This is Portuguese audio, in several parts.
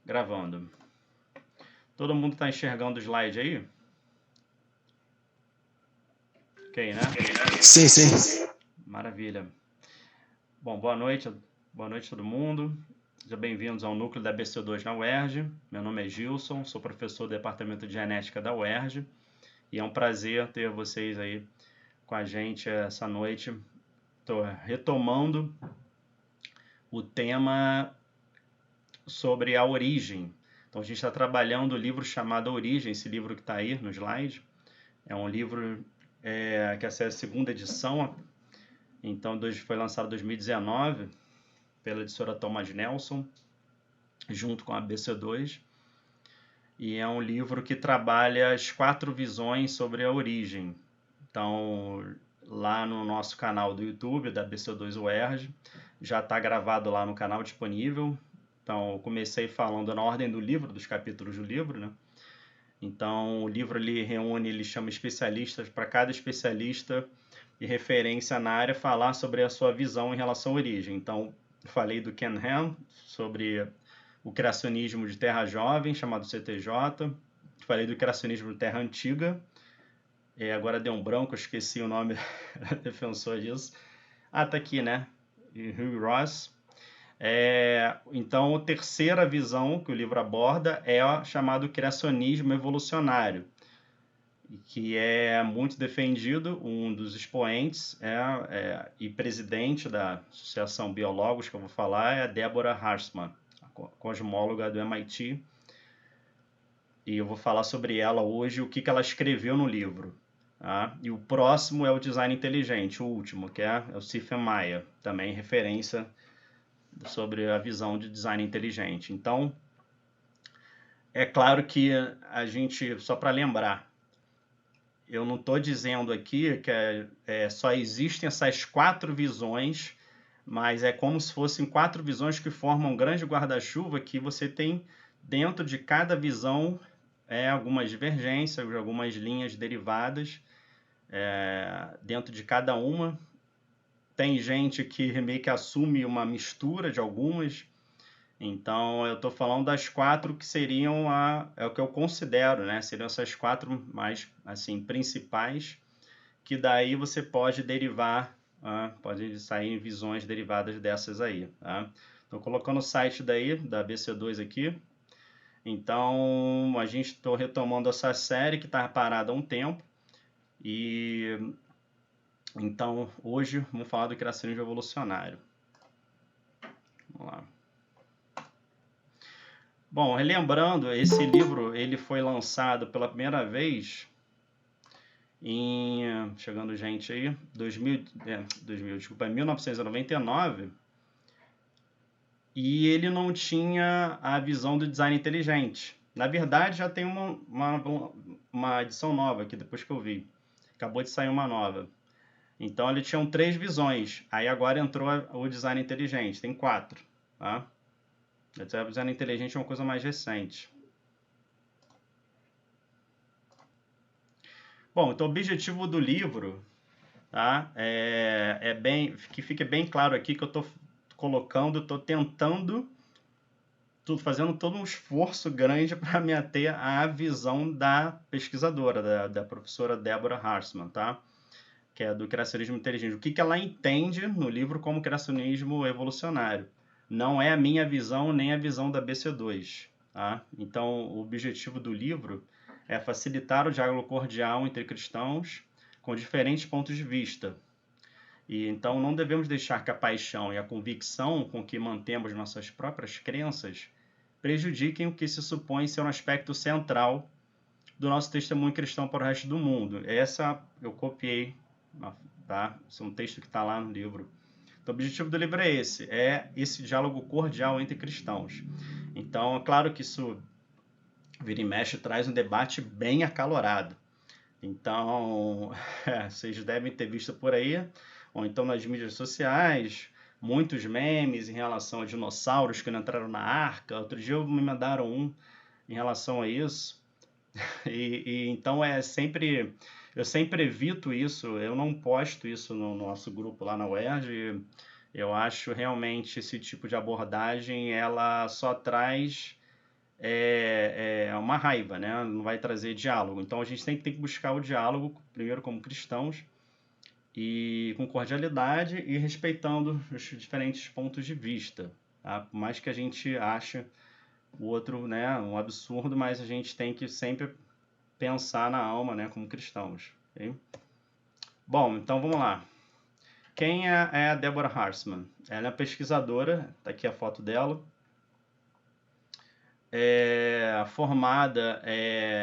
Gravando. Todo mundo está enxergando o slide aí? Ok, né? Sim, sim. Maravilha. Bom, boa noite todo mundo. Sejam bem-vindos ao núcleo da BC2 na UERJ. Meu nome é Gilson, sou professor do Departamento de Genética da UERJ e é um prazer ter vocês aí com a gente essa noite. Estou retomando o tema sobre a origem. Então a gente está trabalhando o livro chamado A Origem, esse livro que está aí no slide. É um livro que essa é a segunda edição, então foi lançado em 2019 pela editora Thomas Nelson, junto com a BC2. E é um livro que trabalha as 4 visões sobre a origem. Então, lá no nosso canal do YouTube, da BC2 UERJ, já está gravado lá no canal disponível. Então, eu comecei falando na ordem do livro, dos capítulos do livro, né? Então, o livro ele chama especialistas, para cada especialista e referência na área falar sobre a sua visão em relação à origem. Então, falei do Ken Ham, sobre o criacionismo de Terra Jovem, chamado CTJ. Falei do criacionismo de Terra Antiga. Agora deu um branco, eu esqueci o nome do defensor disso. Tá aqui, né? Hugh Ross. Então, a terceira visão que o livro aborda é o chamado criacionismo evolucionário, que é muito defendido. Um dos expoentes e presidente da Associação Biólogos, que eu vou falar, é a Deborah Hartman, a cosmóloga do MIT. E eu vou falar sobre ela hoje, o que ela escreveu no livro. Tá? E o próximo é o design inteligente, o último, que é o Stephen Meyer, também referência sobre a visão de design inteligente. Então, é claro que a gente, só para lembrar, eu não estou dizendo aqui que só existem essas 4 visões, mas é como se fossem 4 visões que formam um grande guarda-chuva que você tem dentro de cada visão algumas divergências, algumas linhas derivadas dentro de cada uma. Tem gente que meio que assume uma mistura de algumas. Então, eu estou falando das 4 que seriam é o que eu considero, né? Seriam essas 4 mais assim principais, que daí você pode derivar, pode sair visões derivadas dessas aí. Tá? Estou colocando o site daí, da BC2 aqui. Então, a gente está retomando essa série que está parada há um tempo. E então, hoje, vamos falar do criacionismo evolucionário. Vamos lá. Bom, relembrando, esse livro ele foi lançado pela primeira vez chegando gente aí, 1999, e ele não tinha a visão do design inteligente. Na verdade, já tem uma edição nova aqui, depois que eu vi. Acabou de sair uma nova. Então, ele tinha 3 visões. Aí agora entrou o design inteligente, tem 4. Tá? O design inteligente é uma coisa mais recente. Bom, então o objetivo do livro, tá? Que fique bem claro aqui que eu estou colocando, estou tentando, fazendo todo um esforço grande para me ater à visão da pesquisadora, da professora Deborah Hartman, tá? Que é do criacionismo inteligente. O que ela entende no livro como criacionismo evolucionário. Não é a minha visão nem a visão da BC2. Tá? Então, o objetivo do livro é facilitar o diálogo cordial entre cristãos com diferentes pontos de vista. E então não devemos deixar que a paixão e a convicção com que mantemos nossas próprias crenças prejudiquem o que se supõe ser um aspecto central do nosso testemunho cristão para o resto do mundo. Essa eu copiei, tá? Esse é um texto que está lá no livro. Então, o objetivo do livro é esse diálogo cordial entre cristãos. Então, é claro que isso vira e mexe traz um debate bem acalorado. Então, vocês devem ter visto por aí, ou então nas mídias sociais, muitos memes em relação a dinossauros que não entraram na arca. Outro dia me mandaram um em relação a isso. Então eu sempre evito isso, eu não posto isso no nosso grupo lá na UERJ. Eu acho realmente esse tipo de abordagem, ela só traz é uma raiva, né? Não vai trazer diálogo. Então a gente tem que buscar o diálogo, primeiro como cristãos, e com cordialidade e respeitando os diferentes pontos de vista. Tá? Por mais que a gente ache o outro, né, um absurdo, mas a gente tem que sempre pensar na alma, né, como cristãos. Okay? Bom, então vamos lá. Quem é a Deborah Hartzman? Ela é pesquisadora, tá aqui a foto dela. É formada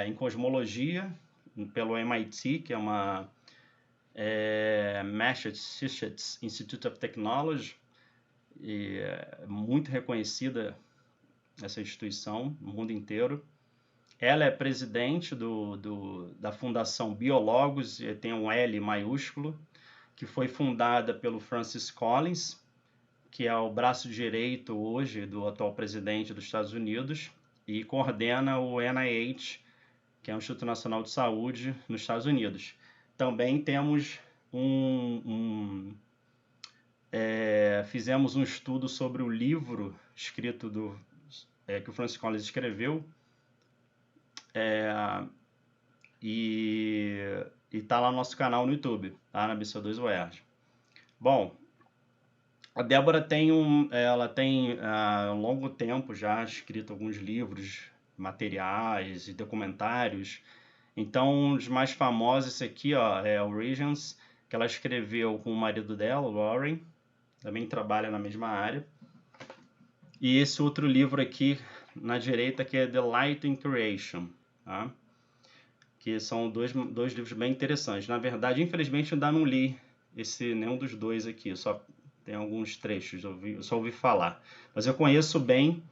em cosmologia pelo MIT, que é uma Massachusetts Institute of Technology, e é muito reconhecida essa instituição no mundo inteiro. Ela é presidente da Fundação Biologos, e tem um L maiúsculo, que foi fundada pelo Francis Collins, que é o braço direito hoje do atual presidente dos Estados Unidos, e coordena o NIH, que é o Instituto Nacional de Saúde nos Estados Unidos. Também temos fizemos um estudo sobre o livro escrito que o Francis Collins escreveu, e está lá no nosso canal no YouTube, tá? Na BC2UERJ. Bom, a Débora ela tem há um longo tempo já escrito alguns livros, materiais e documentários. Então, um dos mais famosos, esse aqui, ó, é Origins, que ela escreveu com o marido dela, o Warren, também trabalha na mesma área. E esse outro livro aqui na direita, que é The Light in Creation, tá? Que são dois livros bem interessantes. Na verdade, infelizmente, eu ainda não li nenhum dos dois aqui, só tem alguns trechos, eu só ouvi falar. Mas eu conheço bem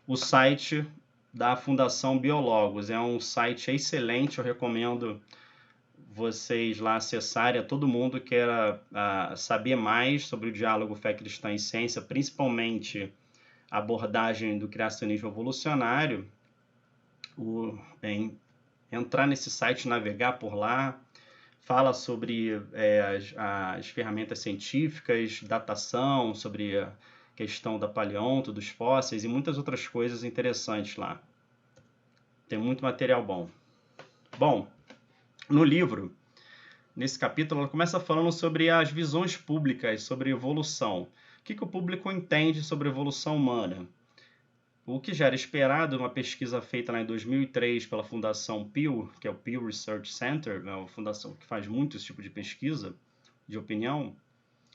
o site da Fundação Biologos, é um site excelente, eu recomendo vocês lá acessarem, a todo mundo que queira saber mais sobre o diálogo fé cristã e ciência, principalmente a abordagem do criacionismo evolucionário, entrar nesse site, navegar por lá, fala sobre as ferramentas científicas, datação, sobre a questão da paleonto, dos fósseis e muitas outras coisas interessantes lá. Tem muito material bom. Bom, no livro, nesse capítulo, ela começa falando sobre as visões públicas sobre evolução. O que o público entende sobre a evolução humana? O que já era esperado numa pesquisa feita lá em 2003 pela Fundação Pew, que é o Pew Research Center, é uma fundação que faz muito esse tipo de pesquisa de opinião.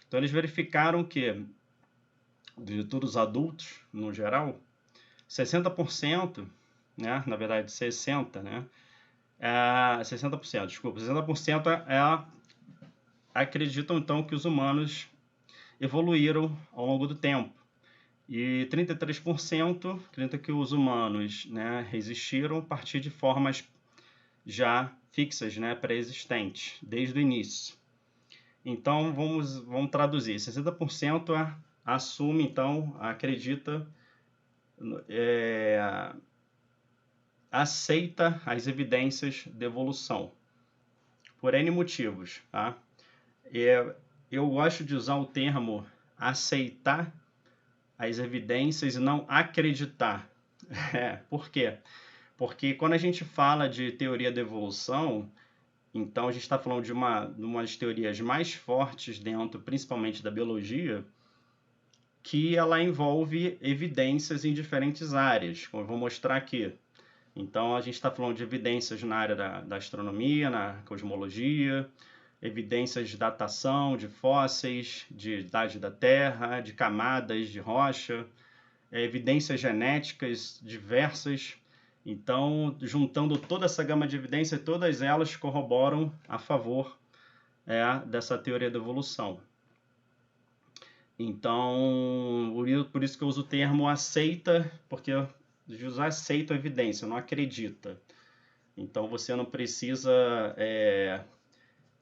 Então, eles verificaram que, de todos os adultos, no geral, 60%, né, na verdade 60%, né, 60% acreditam então que os humanos evoluíram ao longo do tempo. E 33% acreditam que os humanos, né, resistiram a partir de formas já fixas, né, pré-existentes, desde o início. Então, vamos traduzir. 60% assume, então, acredita, aceita as evidências de evolução, por N motivos. Tá? Eu gosto de usar o termo aceitar as evidências e não acreditar. Por quê? Porque quando a gente fala de teoria da evolução, então a gente está falando de uma das teorias mais fortes dentro, principalmente da biologia, que ela envolve evidências em diferentes áreas, como eu vou mostrar aqui. Então a gente está falando de evidências na área da astronomia, na cosmologia, evidências de datação, de fósseis, de idade da Terra, de camadas de rocha, evidências genéticas diversas. Então, juntando toda essa gama de evidências, todas elas corroboram a favor dessa teoria da evolução. Então, por isso que eu uso o termo aceita, porque de usar aceita a evidência, não acredita. Então, você não precisa,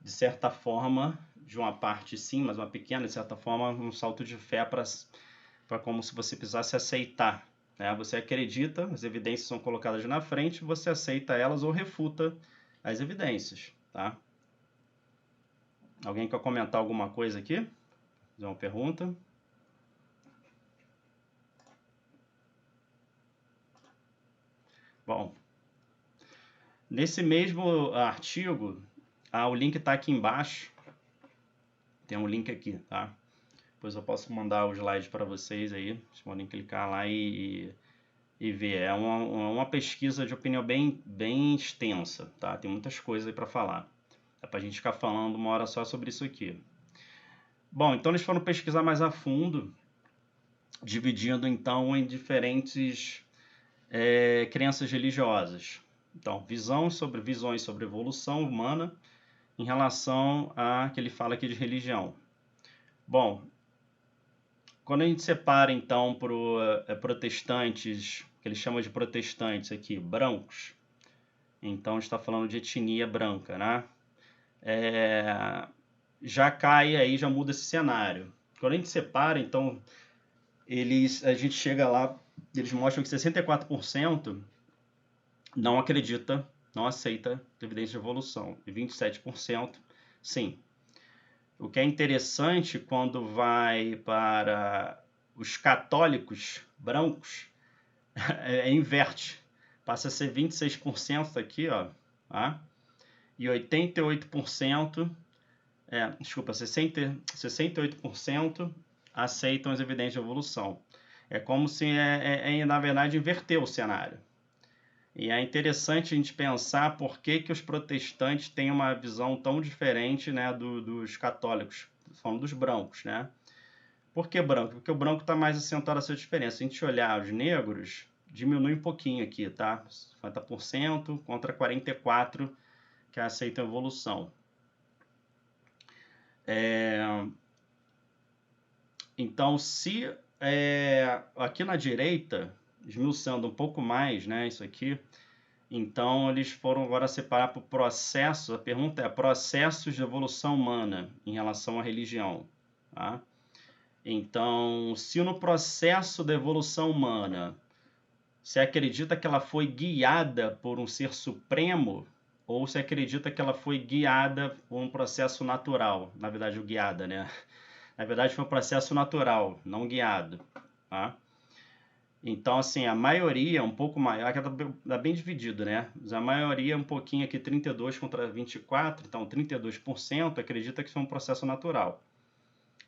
de certa forma, de uma parte sim, mas uma pequena, de certa forma, um salto de fé para como se você precisasse aceitar. Né? Você acredita, as evidências são colocadas na frente, você aceita elas ou refuta as evidências. Tá? Alguém quer comentar alguma coisa aqui? Fazer uma pergunta? Bom, nesse mesmo artigo, o link está aqui embaixo. Tem um link aqui, tá? Depois eu posso mandar o slide para vocês aí. Vocês podem clicar lá e ver. É uma pesquisa de opinião bem extensa, tá? Tem muitas coisas aí para falar. É para a gente ficar falando uma hora só sobre isso aqui. Bom, então eles foram pesquisar mais a fundo, dividindo então em diferentes crenças religiosas. Então, visões sobre evolução humana em relação a que ele fala aqui de religião. Bom, quando a gente separa então para protestantes, que ele chama de protestantes aqui, brancos, então está falando de etnia branca, né? Já cai aí, já muda esse cenário. Quando a gente separa, então, a gente chega lá, eles mostram que 64% não acredita, não aceita evidência de evolução, e 27% sim. O que é interessante quando vai para os católicos brancos, inverte. Passa a ser 26% aqui, ó, tá? E 88%, 68% aceitam as evidências de evolução. É como se, na verdade, inverteu o cenário. E é interessante a gente pensar por que os protestantes têm uma visão tão diferente, né, dos católicos, falando dos brancos, né? Por que branco? Porque o branco está mais acentuado essa diferença. Se a gente olhar os negros, diminui um pouquinho aqui, tá? 50% contra 44% que aceitam a evolução. Então, se aqui na direita, esmiuçando um pouco mais, né, isso aqui, então eles foram agora separar por processo. A pergunta é processos de evolução humana em relação à religião, tá? Então, se no processo da evolução humana você acredita que ela foi guiada por um ser supremo, ou você acredita que ela foi guiada por um processo natural? Na verdade, guiada, né? Na verdade, foi um processo natural, não guiado, tá? Então, assim, a maioria, um pouco maior, aqui está bem dividido, né? Mas a maioria, um pouquinho aqui, 32 contra 24, então 32% acredita que isso é um processo natural.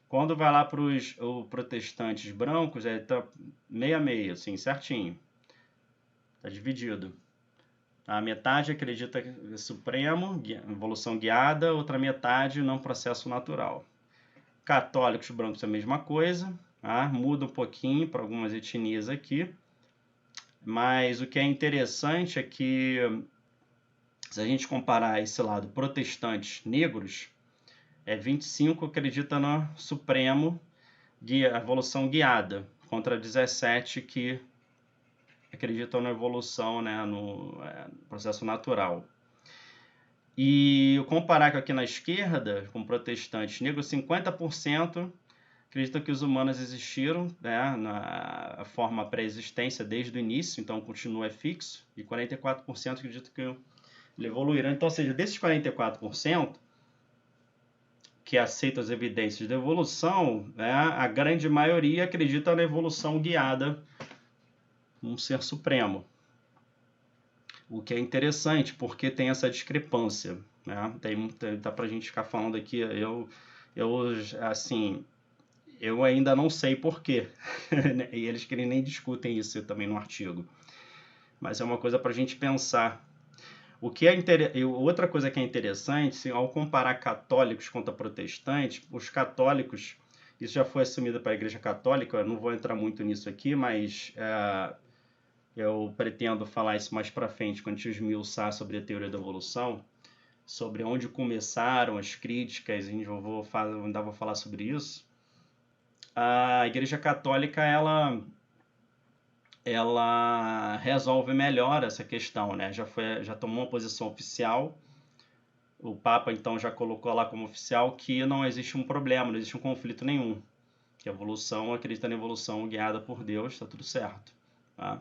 Quando vai lá para os protestantes brancos, tá meio a meio, assim, certinho. Está dividido. A metade acredita que é supremo, evolução guiada, outra metade não processo natural. Católicos brancos a mesma coisa, tá? Muda um pouquinho para algumas etnias aqui, mas o que é interessante é que, se a gente comparar esse lado protestantes negros, 25 acredita no supremo, evolução guiada, contra 17 que acreditam na evolução, né, no processo natural. E comparar aqui na esquerda, com protestantes negros, 50% acreditam que os humanos existiram, né, na forma pré-existência desde o início, então continua fixo, e 44% acreditam que evoluíram. Então, ou seja, desses 44% que aceitam as evidências de evolução, né, a grande maioria acredita na evolução guiada um ser supremo. O que é interessante, porque tem essa discrepância, né? Dá pra gente ficar falando aqui, eu ainda não sei porquê, e eles que nem discutem isso também no artigo, mas é uma coisa para a gente pensar. Outra coisa que é interessante, ao comparar católicos contra protestantes, os católicos, isso já foi assumido para a Igreja Católica, eu não vou entrar muito nisso aqui, mas eu pretendo falar isso mais para frente, quando a gente esmiuçar sobre a teoria da evolução, sobre onde começaram as críticas, ainda vou falar sobre isso. A Igreja Católica, ela resolve melhor essa questão, né? Já tomou uma posição oficial, o Papa então já colocou lá como oficial que não existe um problema, não existe um conflito nenhum, que a evolução, acredita na evolução guiada por Deus, está tudo certo, tá?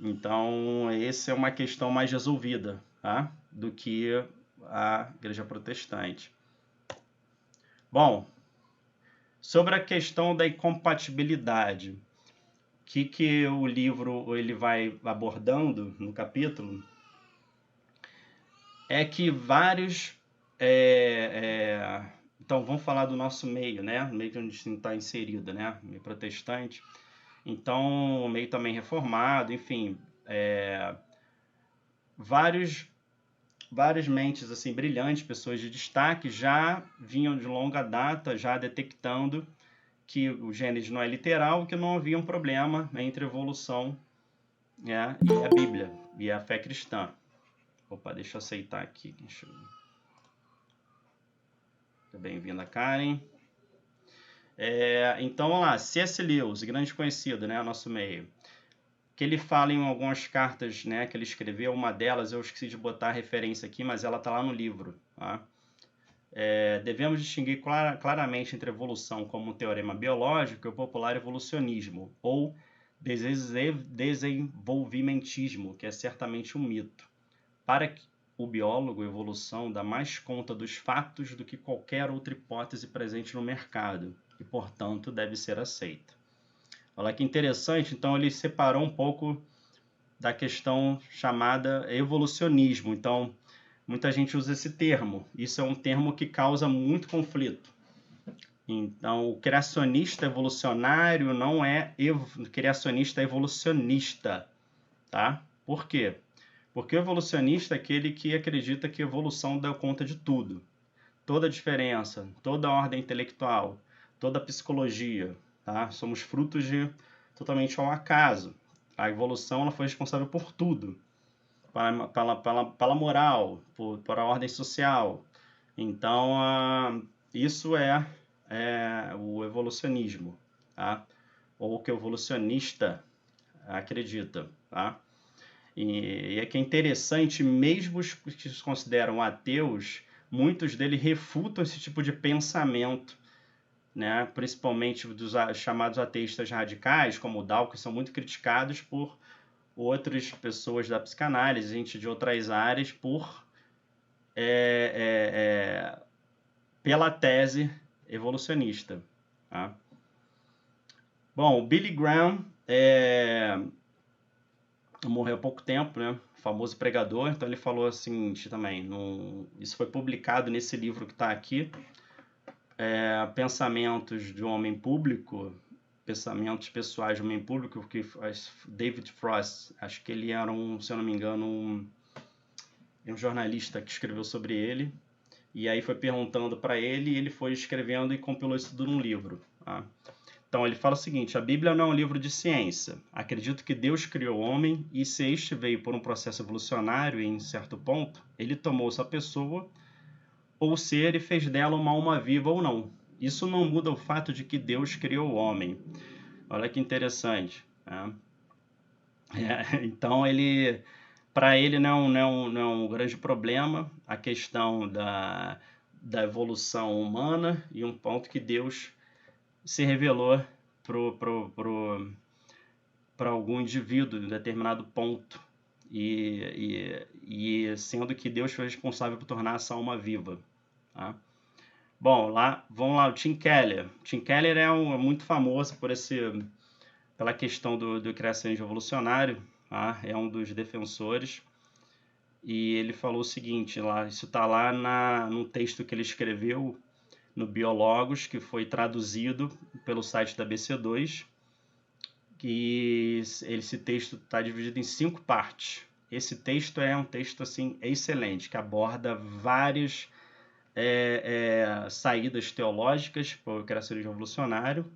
Então, essa é uma questão mais resolvida, tá? Do que a Igreja Protestante. Bom, sobre a questão da incompatibilidade, que o livro ele vai abordando no capítulo é que vários... então, vamos falar do nosso meio, né? O meio que a gente está inserido, né? Meio protestante. Então, o meio também reformado, enfim... várias mentes assim brilhantes, pessoas de destaque, já vinham de longa data, já detectando que o Gênesis não é literal, que não havia um problema entre a evolução, né, e a Bíblia, e a fé cristã. Opa, deixa eu aceitar aqui. Bem-vinda, Karen. Então, vamos lá. C.S. Lewis, grande conhecido, né, nosso meio. Que ele fala em algumas cartas, né, que ele escreveu, uma delas, eu esqueci de botar a referência aqui, mas ela está lá no livro. Tá? Devemos distinguir claramente entre evolução como um teorema biológico e o popular evolucionismo, ou desenvolvimentismo, que é certamente um mito. Para o biólogo, a evolução dá mais conta dos fatos do que qualquer outra hipótese presente no mercado, e, portanto, deve ser aceita. Olha que interessante, então ele separou um pouco da questão chamada evolucionismo. Então, muita gente usa esse termo. Isso é um termo que causa muito conflito. Então, o criacionista evolucionário não é criacionista evolucionista, tá? Por quê? Porque o evolucionista é aquele que acredita que a evolução dá conta de tudo. Toda a diferença, toda a ordem intelectual, toda a psicologia, tá? Somos frutos de totalmente ao acaso. A evolução ela foi responsável por tudo. Pela moral, por a ordem social. Então, isso é o evolucionismo, tá? Ou o que o evolucionista acredita. Tá? E é que é interessante, mesmo os que se consideram ateus, muitos deles refutam esse tipo de pensamento, né? Principalmente dos chamados ateístas radicais, como o Dawkins, que são muito criticados por outras pessoas da psicanálise, gente de outras áreas, pela tese evolucionista. Tá? Bom, o Billy Graham morreu há pouco tempo, né? Famoso pregador, então ele falou assim também, isso foi publicado nesse livro que está aqui, Pensamentos de um Homem Público, Pensamentos Pessoais de um Homem Público, que David Frost, acho que ele era se eu não me engano, um jornalista que escreveu sobre ele, e aí foi perguntando para ele, e ele foi escrevendo e compilou isso tudo num livro. Tá? Então ele fala o seguinte: a Bíblia não é um livro de ciência. Acredito que Deus criou o homem e se este veio por um processo evolucionário em certo ponto, ele tomou essa pessoa ou ser e fez dela uma alma viva ou não. Isso não muda o fato de que Deus criou o homem. Olha que interessante. Né? Então para ele não é um grande problema a questão da evolução humana e um ponto que Deus se revelou para algum indivíduo em determinado ponto e sendo que Deus foi responsável por tornar essa alma viva. Tá? Bom, vamos lá, o Tim Keller. Tim Keller é muito famoso pela questão do criacionismo evolucionário, tá? É um dos defensores. E ele falou o seguinte, isso está lá num texto que ele escreveu no Biologos, que foi traduzido pelo site da BC2, que esse texto está dividido em 5 partes. Esse texto é um texto assim, excelente, que aborda várias saídas teológicas para o criacionismo evolucionário,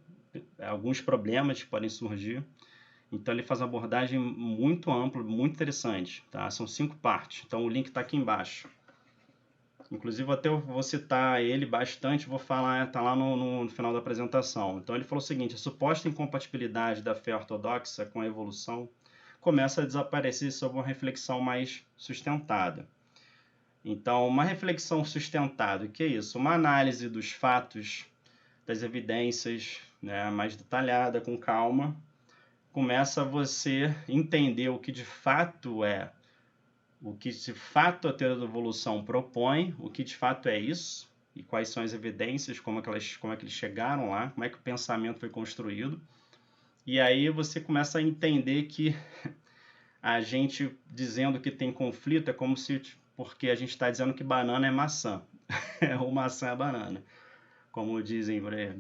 alguns problemas que podem surgir. Então ele faz uma abordagem muito ampla, muito interessante. Tá? São 5 partes, então o link está aqui embaixo. Inclusive até eu vou citar ele bastante, vou falar, está lá no final da apresentação. Então ele falou o seguinte: a suposta incompatibilidade da fé ortodoxa com a evolução começa a desaparecer sob uma reflexão mais sustentada. Então, uma reflexão sustentada, o que é isso? Uma análise dos fatos, das evidências, né, mais detalhada, com calma, começa a você entender o que de fato a teoria da evolução propõe, o que de fato é isso, e quais são as evidências, como é que eles chegaram lá, como é que o pensamento foi construído. E aí você começa a entender que a gente dizendo que tem conflito é como se, porque a gente está dizendo que banana é maçã, ou maçã é banana, como dizem por aí.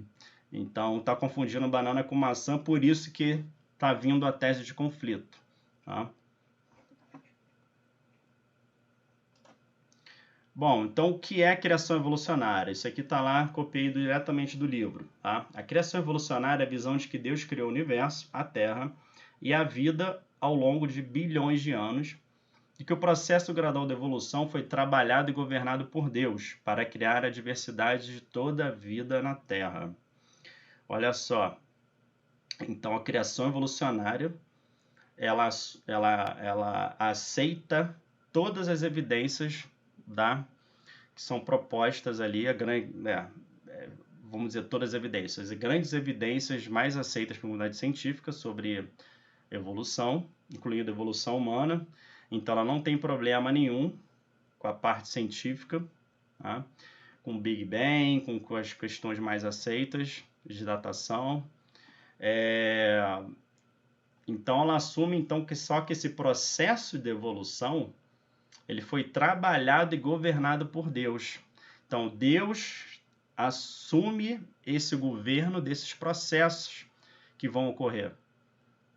Então está confundindo banana com maçã, por isso que está vindo a tese de conflito. Tá? Bom, então o que é criação evolucionária? Isso aqui está lá, copiei diretamente do livro. Tá? A criação evolucionária é a visão de que Deus criou o universo, a Terra e a vida ao longo de bilhões de anos, e que o processo gradual da evolução foi trabalhado e governado por Deus para criar a diversidade de toda a vida na Terra. Olha só, então a criação evolucionária ela aceita todas as evidências que são propostas ali, vamos dizer, todas as evidências, as grandes evidências mais aceitas pela comunidade científica sobre evolução, incluindo a evolução humana. Então ela não tem problema nenhum com a parte científica, tá? Com o Big Bang, com as questões mais aceitas de datação. Então ela assume então que só que esse processo de evolução ele foi trabalhado e governado por Deus. Então Deus assume esse governo desses processos que vão ocorrer.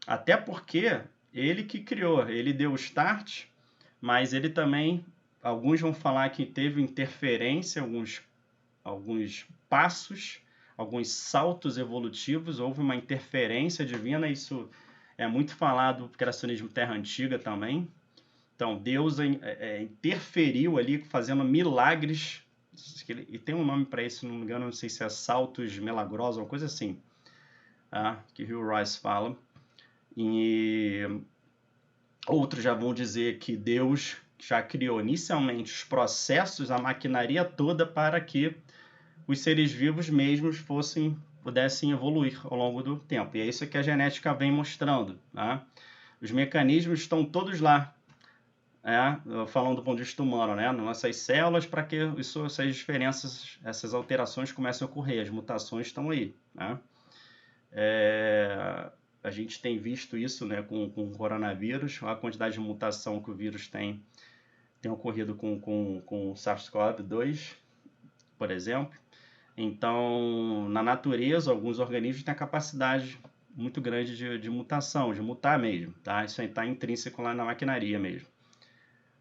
Até porque ele que criou, ele deu o start, mas ele também, alguns vão falar que teve interferência, alguns passos, alguns saltos evolutivos, houve uma interferência divina, isso é muito falado no criacionismo Terra Antiga também. Então, Deus interferiu ali, fazendo milagres, e tem um nome para isso, se não me engano, não sei se é saltos milagrosos, uma coisa assim, que Hugh Rice fala. E outros já vão dizer que Deus já criou inicialmente os processos, a maquinaria toda para que os seres vivos mesmos pudessem evoluir ao longo do tempo. E é isso que a genética vem mostrando. Tá? Os mecanismos estão todos lá, falando do ponto de vista humano, né? Nas nossas células, para que essas diferenças, essas alterações comecem a ocorrer. As mutações estão aí. Né? A gente tem visto isso, né, com o coronavírus, a quantidade de mutação que o vírus tem ocorrido com o SARS-CoV-2, por exemplo. Então, na natureza, alguns organismos têm a capacidade muito grande de mutação, de mutar mesmo. Tá? Isso aí está intrínseco lá na maquinaria mesmo.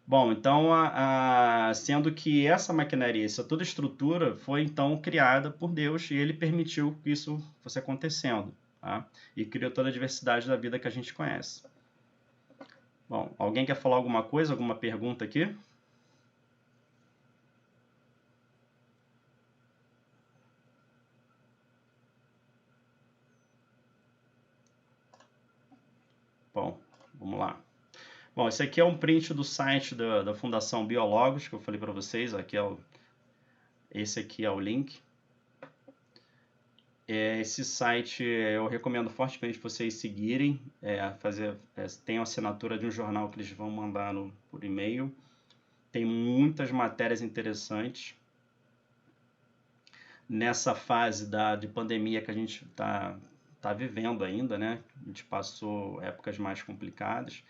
Bom, então, sendo que essa maquinaria, toda estrutura foi então criada por Deus e ele permitiu que isso fosse acontecendo. Tá? E criou toda a diversidade da vida que a gente conhece. Bom, alguém quer falar alguma coisa, alguma pergunta aqui? Bom, vamos lá. Bom, esse aqui é um print do site da Fundação Biologos, que eu falei para vocês. Esse aqui é o link. Esse site eu recomendo fortemente vocês seguirem, tem a assinatura de um jornal que eles vão mandar por e-mail. Tem muitas matérias interessantes. Nessa fase de pandemia que a gente está vivendo ainda, né? A gente passou épocas mais complicadas.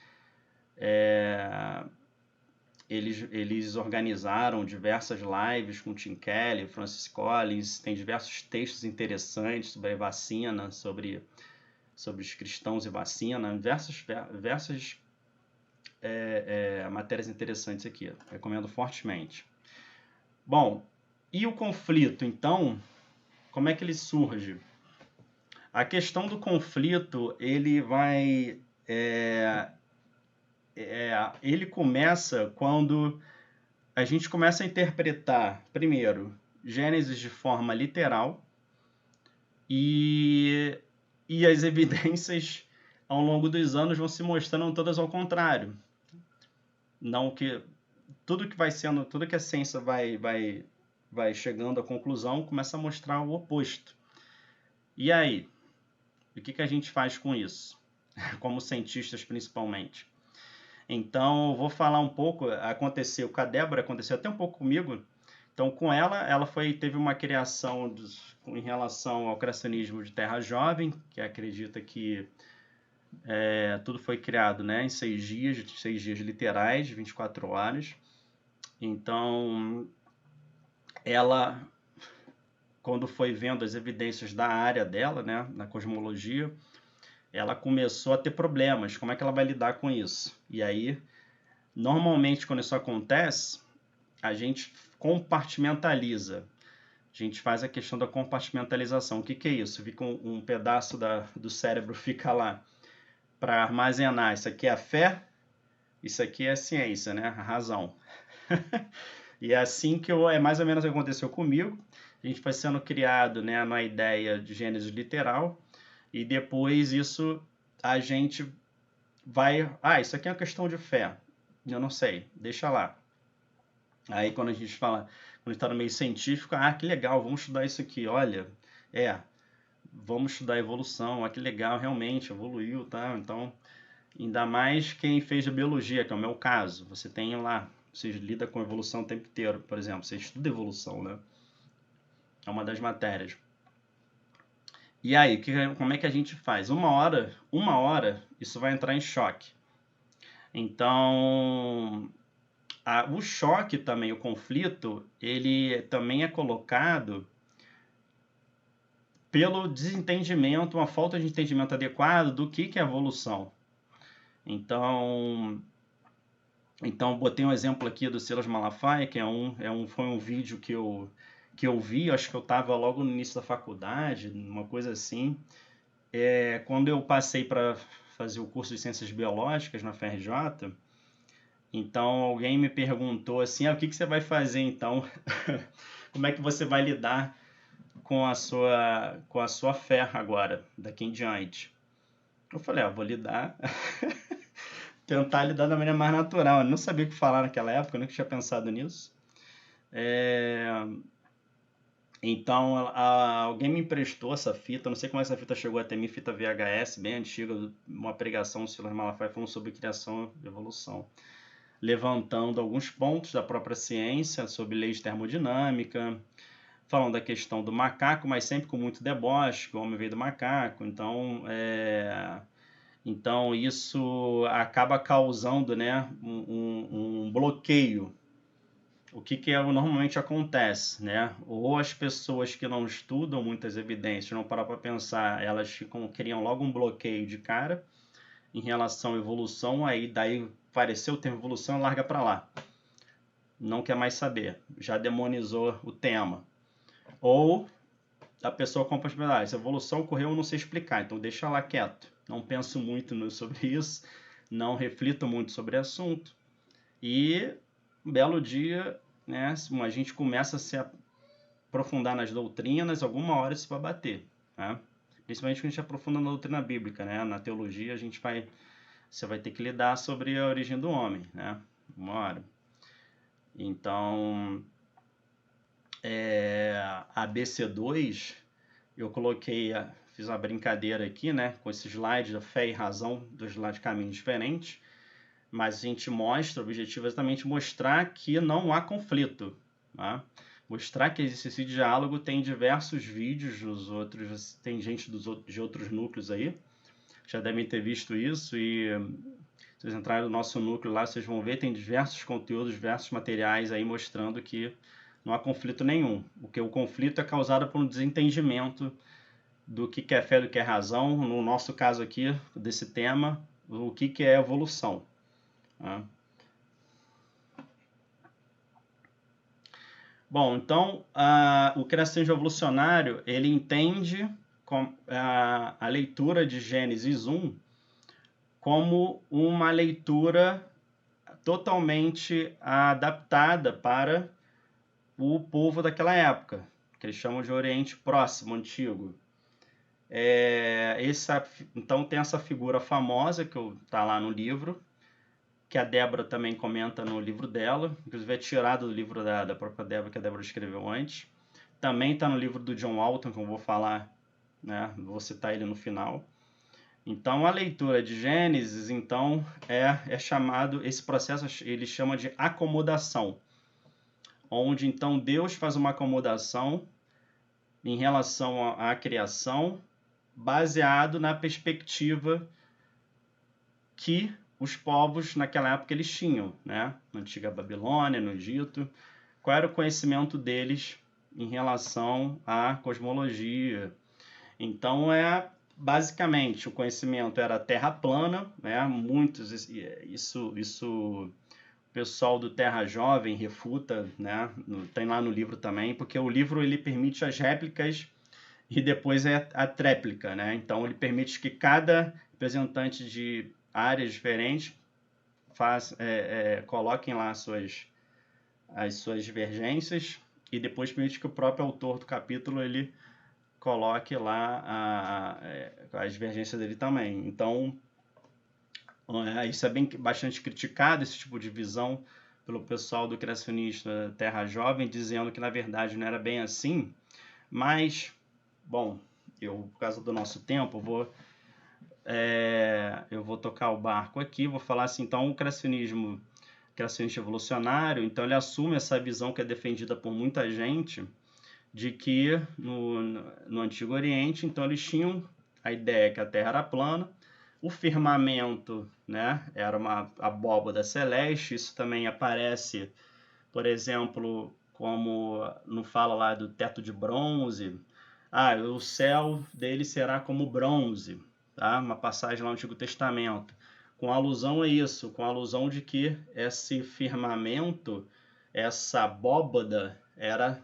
Eles organizaram diversas lives com Tim Keller, Francis Collins, tem diversos textos interessantes sobre a vacina, sobre os cristãos e vacina, diversas matérias interessantes aqui, recomendo fortemente. Bom, e o conflito, então, como é que ele surge? A questão do conflito, ele começa quando a gente começa a interpretar, primeiro, Gênesis de forma literal e as evidências ao longo dos anos vão se mostrando todas ao contrário. Não que tudo que a ciência vai chegando à conclusão começa a mostrar o oposto. E aí, o que a gente faz com isso? Como cientistas, principalmente. Então, eu vou falar um pouco, aconteceu com a Débora, aconteceu até um pouco comigo, Então, com ela teve uma criação em relação ao criacionismo de Terra Jovem, que acredita que tudo foi criado, né, em 6 dias literais, 24 horas. Então, ela, quando foi vendo as evidências da área dela, né, na cosmologia, ela começou a ter problemas. Como é que ela vai lidar com isso? E aí, normalmente, quando isso acontece, a gente compartimentaliza. A gente faz a questão da compartimentalização. O que é isso? Fica um pedaço do cérebro fica lá para armazenar. Isso aqui é a fé, isso aqui é a ciência, né? A razão. E é assim que é mais ou menos o que aconteceu comigo. A gente foi sendo criado, né, na ideia de Gênesis literal, e depois isso a gente vai... isso aqui é uma questão de fé. Eu não sei, deixa lá. Aí quando a gente fala, quando a gente está no meio científico, que legal, vamos estudar isso aqui, olha, vamos estudar a evolução, que legal, realmente, evoluiu, tá? Então, ainda mais quem fez a biologia, que é o meu caso, você tem lá, você lida com evolução o tempo inteiro, por exemplo, você estuda evolução, né? É uma das matérias. E aí, como é que a gente faz? Uma hora, isso vai entrar em choque. Então, o choque também, o conflito, ele também é colocado pelo desentendimento, uma falta de entendimento adequado do que é evolução. Então, botei um exemplo aqui do Silas Malafaia, que foi um vídeo que eu vi, acho que eu estava logo no início da faculdade, uma coisa assim. Quando eu passei para fazer o curso de Ciências Biológicas na FRJ, então alguém me perguntou assim, o que você vai fazer então? Como é que você vai lidar com a sua fé agora, daqui em diante? Eu falei, vou lidar, tentar lidar da maneira mais natural. Eu não sabia o que falar naquela época, eu nunca tinha pensado nisso. Então, alguém me emprestou essa fita, não sei como essa fita chegou até mim, fita VHS, bem antiga, uma pregação do Silas Malafaia falando sobre criação e evolução, levantando alguns pontos da própria ciência sobre leis de termodinâmica, falando da questão do macaco, mas sempre com muito deboche, que o homem veio do macaco. Então isso acaba causando, né, um bloqueio. O que normalmente acontece, né? Ou as pessoas que não estudam muitas evidências, não param para pensar, elas criam logo um bloqueio de cara em relação à evolução, aí daí apareceu o termo evolução, larga para lá. Não quer mais saber, já demonizou o tema. Ou a pessoa compra essa evolução ocorreu, eu não sei explicar, então deixa lá quieto. Não penso muito sobre isso, não reflito muito sobre o assunto. E um belo dia, né, a gente começa a se aprofundar nas doutrinas, alguma hora isso vai bater, né? Principalmente quando a gente aprofunda na doutrina bíblica, né? Na teologia você vai ter que lidar sobre a origem do homem, né? Uma hora. Então, a BC2, eu fiz uma brincadeira aqui, né? Com esse slide da fé e razão, dois lados de caminhos diferentes. Mas a gente mostra, o objetivo é exatamente mostrar que não há conflito, tá? Mostrar que existe esse diálogo, tem diversos vídeos dos outros, tem gente de outros núcleos aí, já devem ter visto isso, e se vocês entrarem no nosso núcleo lá, vocês vão ver, tem diversos conteúdos, diversos materiais aí mostrando que não há conflito nenhum. O conflito é causado por um desentendimento do que é fé, do que é razão, no nosso caso aqui, desse tema, o que é evolução. Bom, então o criacionismo evolucionário ele entende a leitura de Gênesis 1 como uma leitura totalmente adaptada para o povo daquela época, que eles chamam de Oriente Próximo, Antigo. Então tem essa figura famosa que está lá no livro, que a Débora também comenta no livro dela, inclusive é tirado do livro da própria Débora, que a Débora escreveu antes. Também está no livro do John Walton, que eu vou falar, né? Vou citar ele no final. Então, a leitura de Gênesis, então, é chamado, esse processo ele chama de acomodação. onde então Deus faz uma acomodação em relação à criação, baseado na perspectiva que os povos naquela época eles tinham, né? Na antiga Babilônia, no Egito, qual era o conhecimento deles em relação à cosmologia. Então basicamente o conhecimento era terra plana, né? Muitos isso o pessoal do Terra Jovem refuta, né? Tem lá no livro também, porque o livro ele permite as réplicas e depois a tréplica, né? Então ele permite que cada representante de áreas diferentes coloquem lá as suas divergências e depois permite que o próprio autor do capítulo ele coloque lá as divergências dele também. Então isso é bastante criticado, esse tipo de visão pelo pessoal do criacionista Terra Jovem, dizendo que na verdade não era bem assim, mas, bom, por causa do nosso tempo, eu vou tocar o barco aqui, vou falar assim, então o criacionista evolucionário, então ele assume essa visão que é defendida por muita gente, de que no Antigo Oriente, então eles tinham a ideia que a Terra era plana, o firmamento, né, era uma abóbada celeste, isso também aparece, por exemplo, como não fala lá do teto de bronze, o céu dele será como bronze, tá? Uma passagem lá no Antigo Testamento, com alusão a isso, com alusão de que esse firmamento, essa abóbada era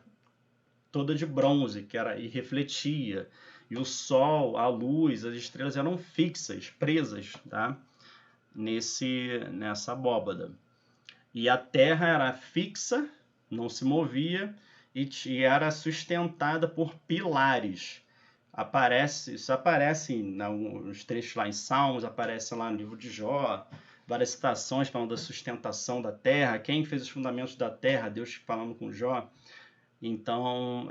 toda de bronze, e refletia, e o sol, a luz, as estrelas eram fixas, presas, tá? Nessa abóbada. E a terra era fixa, não se movia, e era sustentada por pilares. Isso aparece nos trechos lá em Salmos, aparece lá no livro de Jó, várias citações falando da sustentação da terra, quem fez os fundamentos da terra, Deus falando com Jó. Então,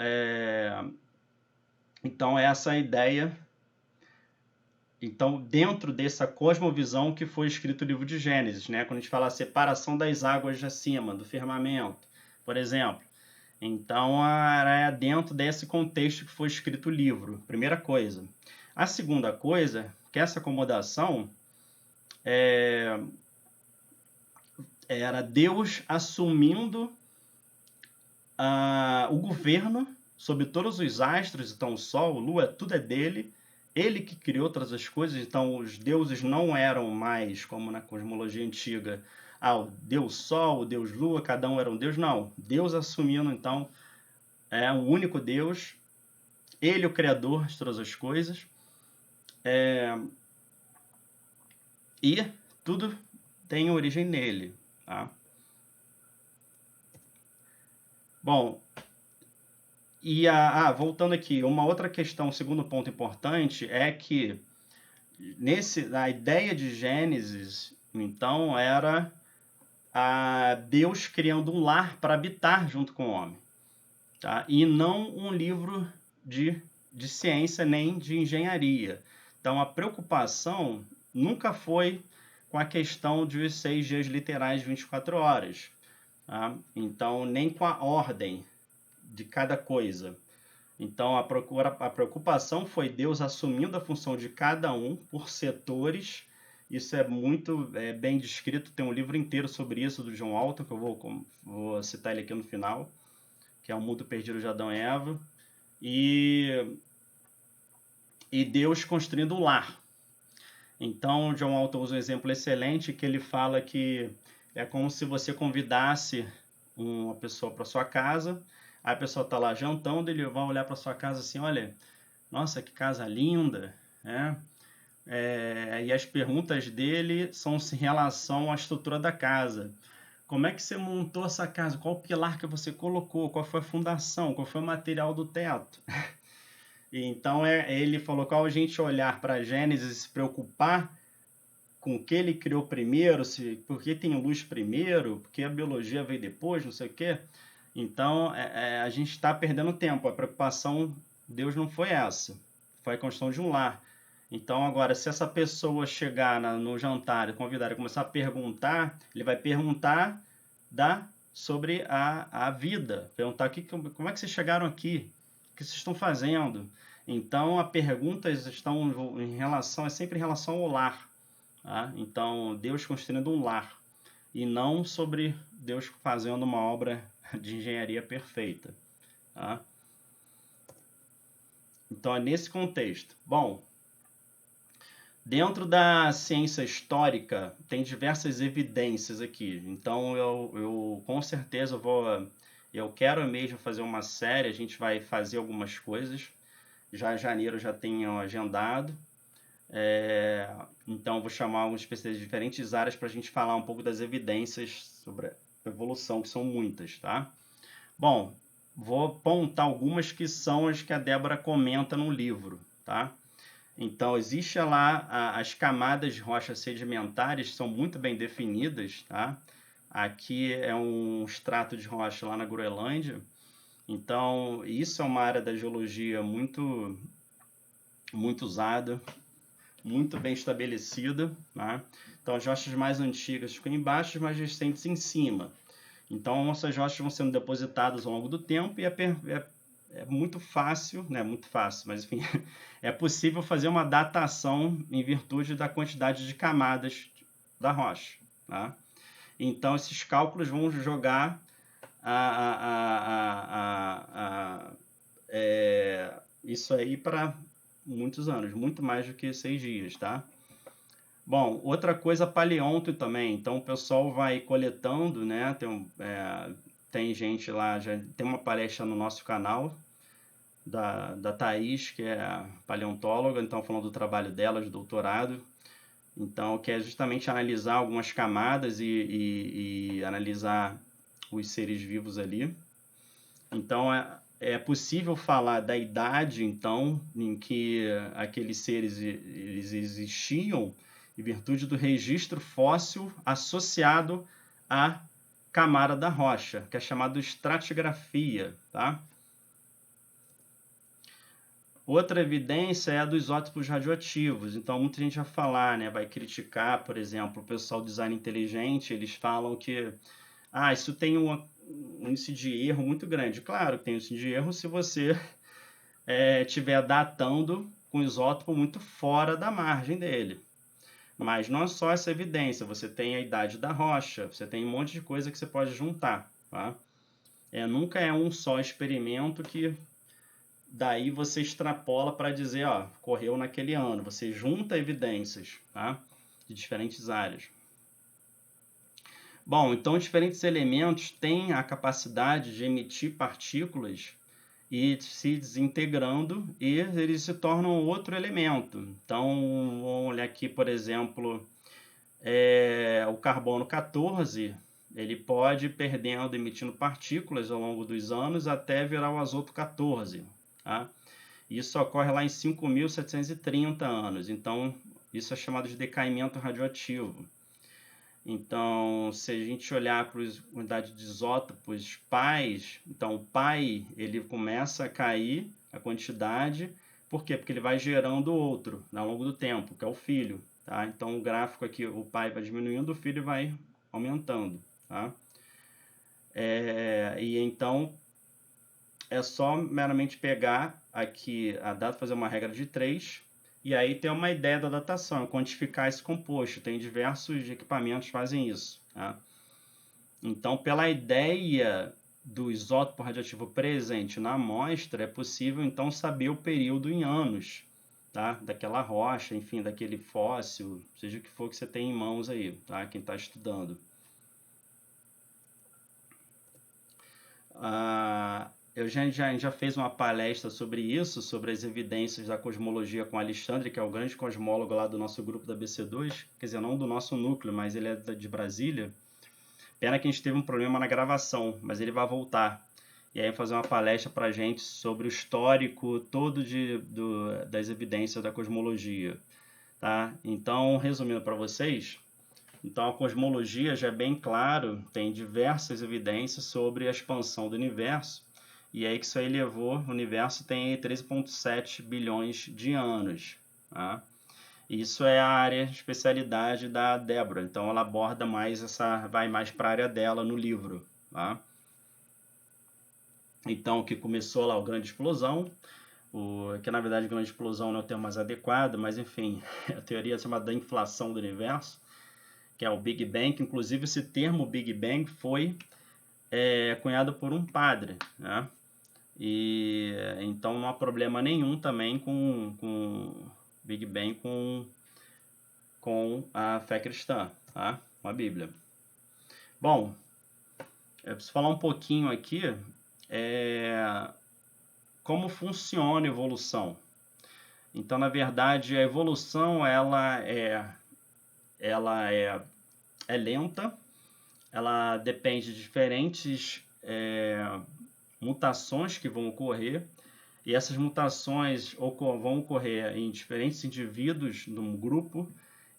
essa ideia. Então, dentro dessa cosmovisão que foi escrito o livro de Gênesis, né? Quando a gente fala a separação das águas de acima, do firmamento, por exemplo. Então, era dentro desse contexto que foi escrito o livro, primeira coisa. A segunda coisa, que essa acomodação era Deus assumindo o governo sobre todos os astros, então o Sol, a Lua, tudo é dele. Ele que criou todas as coisas, então os deuses não eram mais, como na cosmologia antiga, o Deus Sol, o Deus Lua, cada um era um Deus. Não, Deus assumindo, então, é um único Deus, ele o Criador de todas as coisas, e tudo tem origem nele. Tá? Bom, e voltando aqui, uma outra questão, um segundo ponto importante é que a ideia de Gênesis, então, era Deus criando um lar para habitar junto com o homem, tá? E não um livro de ciência nem de engenharia. Então, a preocupação nunca foi com a questão de 6 dias literais de 24 horas. Tá? Então, nem com a ordem de cada coisa. Então, a preocupação foi Deus assumindo a função de cada um por setores. Isso é muito bem descrito. Tem um livro inteiro sobre isso, do John Walton, que eu vou citar ele aqui no final, que é O Mundo Perdido de Adão e Eva. E Deus construindo o lar. Então, John Walton usa um exemplo excelente, que ele fala que é como se você convidasse uma pessoa para sua casa. Aí a pessoa está lá jantando, ele vai olhar para sua casa assim, olha, nossa, que casa linda, né? E as perguntas dele são em relação à estrutura da casa. Como é que você montou essa casa? Qual o pilar que você colocou? Qual foi a fundação? Qual foi o material do teto? Então, ele falou que ao a gente olhar para Gênesis e se preocupar com o que ele criou primeiro, por que tem luz primeiro, porque a biologia veio depois, não sei o quê. Então, a gente está perdendo tempo. A preocupação de Deus não foi essa. Foi a construção de um lar. Então, agora, se essa pessoa chegar no jantar e convidar e começar a perguntar, ele vai perguntar da sobre a vida, perguntar como é que vocês chegaram aqui, o que vocês estão fazendo. Então, a perguntas estão em relação, é sempre em relação ao lar. Tá? Então, Deus construindo um lar, e não sobre Deus fazendo uma obra de engenharia perfeita. Tá? Então, é nesse contexto. Bom, dentro da ciência histórica, tem diversas evidências aqui. Então, eu com certeza eu quero mesmo fazer uma série, a gente vai fazer algumas coisas. Já em janeiro já tenho agendado. Então, vou chamar alguns especialistas de diferentes áreas para a gente falar um pouco das evidências sobre a evolução, que são muitas, tá? Bom, vou apontar algumas que são as que a Débora comenta no livro, tá? Então, existe lá as camadas de rochas sedimentares, são muito bem definidas, tá? Aqui é um estrato de rocha lá na Groenlândia. Então, isso é uma área da geologia muito usada, muito bem estabelecida, tá? Então, as rochas mais antigas ficam embaixo, as mais recentes em cima. Então, essas rochas vão sendo depositadas ao longo do tempo e é muito fácil, não é muito fácil, mas enfim, é possível fazer uma datação em virtude da quantidade de camadas da rocha. Tá? Então, esses cálculos vão jogar isso aí para muitos anos, muito mais do que 6 dias, tá? Bom, outra coisa, paleonto também. Então, o pessoal vai coletando, né? Tem gente lá, já tem uma palestra no nosso canal da Thaís, que é paleontóloga, então falando do trabalho dela de doutorado. Então, que é justamente analisar algumas camadas e analisar os seres vivos ali. Então, é possível falar da idade, então, em que aqueles seres eles existiam, em virtude do registro fóssil associado à camada da rocha, que é chamado estratigrafia, tá? Outra evidência é a dos isótopos radioativos. Então, muita gente vai falar, né, vai criticar, por exemplo, o pessoal do design inteligente, eles falam que isso tem um índice de erro muito grande. Claro que tem índice de erro se você estiver datando com isótopo muito fora da margem dele. Mas não é só essa evidência, você tem a idade da rocha, você tem um monte de coisa que você pode juntar. Tá? Nunca é um só experimento que daí você extrapola para dizer, correu naquele ano. Você junta evidências, tá? De diferentes áreas. Bom, então diferentes elementos têm a capacidade de emitir partículas e se desintegrando e eles se tornam outro elemento. Então, vamos olhar aqui, por exemplo, o carbono 14, ele pode ir perdendo, emitindo partículas ao longo dos anos até virar o azoto 14. Tá? Isso ocorre lá em 5.730 anos. Então, isso é chamado de decaimento radioativo. Então, se a gente olhar para a unidade de isótopos pais, então o pai ele começa a cair a quantidade, por quê? Porque ele vai gerando outro ao longo do tempo, que é o filho. Tá? Então, o gráfico aqui, o pai vai diminuindo, o filho vai aumentando. Tá? E então, é só meramente pegar aqui a data, fazer uma regra de 3, e aí ter uma ideia da datação, quantificar esse composto. Tem diversos equipamentos que fazem isso. Tá? Então, pela ideia do isótopo radioativo presente na amostra, é possível então saber o período em anos, tá? Daquela rocha, enfim, daquele fóssil, seja o que for que você tem em mãos aí, tá? Quem está estudando. A gente já fez uma palestra sobre isso, sobre as evidências da cosmologia com Alexandre, que é o grande cosmólogo lá do nosso grupo da BC2, quer dizer, não do nosso núcleo, mas ele é de Brasília. Pena que a gente teve um problema na gravação, mas ele vai voltar. E aí vai fazer uma palestra para a gente sobre o histórico todo das evidências da cosmologia. Tá? Então, resumindo para vocês, então a cosmologia já é bem claro, tem diversas evidências sobre a expansão do universo, e aí que isso aí levou, o universo tem 13,7 bilhões de anos. Tá? Isso é a área de especialidade da Débora, então ela aborda mais vai mais para a área dela no livro. tá? Então, que começou lá a grande explosão, que na verdade grande explosão não é o termo mais adequado, mas enfim, a teoria chamada da inflação do universo, que é o Big Bang. Inclusive esse termo Big Bang foi cunhado por um padre, né? E então não há problema nenhum também com Big Bang com a fé cristã, tá? Com a Bíblia. Bom, eu preciso falar um pouquinho aqui como funciona a evolução. Então, na verdade, a evolução ela é lenta, ela depende de diferentes mutações que vão ocorrer, e essas mutações vão ocorrer em diferentes indivíduos num grupo,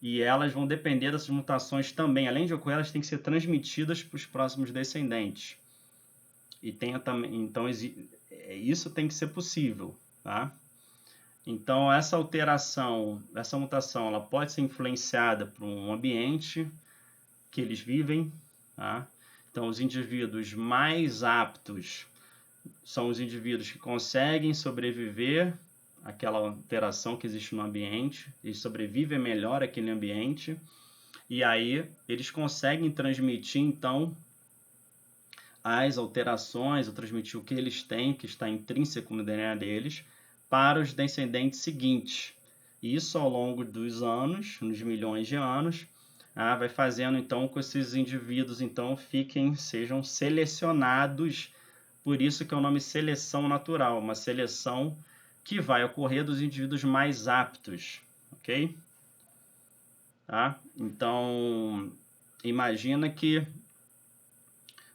e elas vão depender dessas mutações também. Além de ocorrer, elas têm que ser transmitidas para os próximos descendentes. E então isso tem que ser possível, tá? Então essa alteração, essa mutação, ela pode ser influenciada por um ambiente que eles vivem, tá? Então os indivíduos mais aptos são os indivíduos que conseguem sobreviver àquela alteração que existe no ambiente, eles sobrevivem melhor àquele ambiente, e aí eles conseguem transmitir então as alterações, ou transmitir o que eles têm, que está intrínseco no DNA deles, para os descendentes seguintes. Isso ao longo dos anos, nos milhões de anos, vai fazendo então com que esses indivíduos então sejam selecionados. Por isso que é o nome seleção natural, uma seleção que vai ocorrer dos indivíduos mais aptos, ok? Tá? Então, imagina que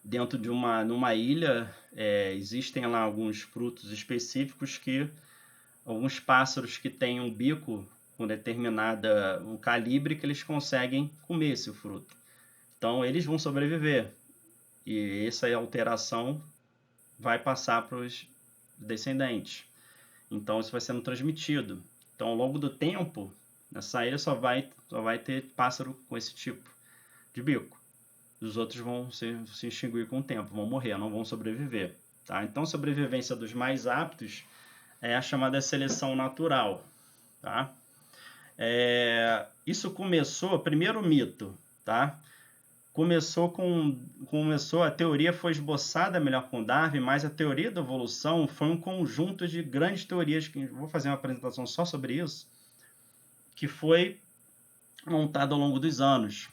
dentro de numa ilha existem lá alguns frutos específicos alguns pássaros que têm um bico com um calibre que eles conseguem comer esse fruto. Então eles vão sobreviver e essa alteração vai passar para os descendentes. Então isso vai sendo transmitido. Então ao longo do tempo, nessa ilha só vai ter pássaro com esse tipo de bico. Os outros vão se extinguir com o tempo, vão morrer, não vão sobreviver. Tá? Então, a sobrevivência dos mais aptos é a chamada seleção natural. Tá? Isso começou, primeiro mito, tá? A teoria foi esboçada melhor com Darwin, mas a teoria da evolução foi um conjunto de grandes teorias, que vou fazer uma apresentação só sobre isso, que foi montado ao longo dos anos.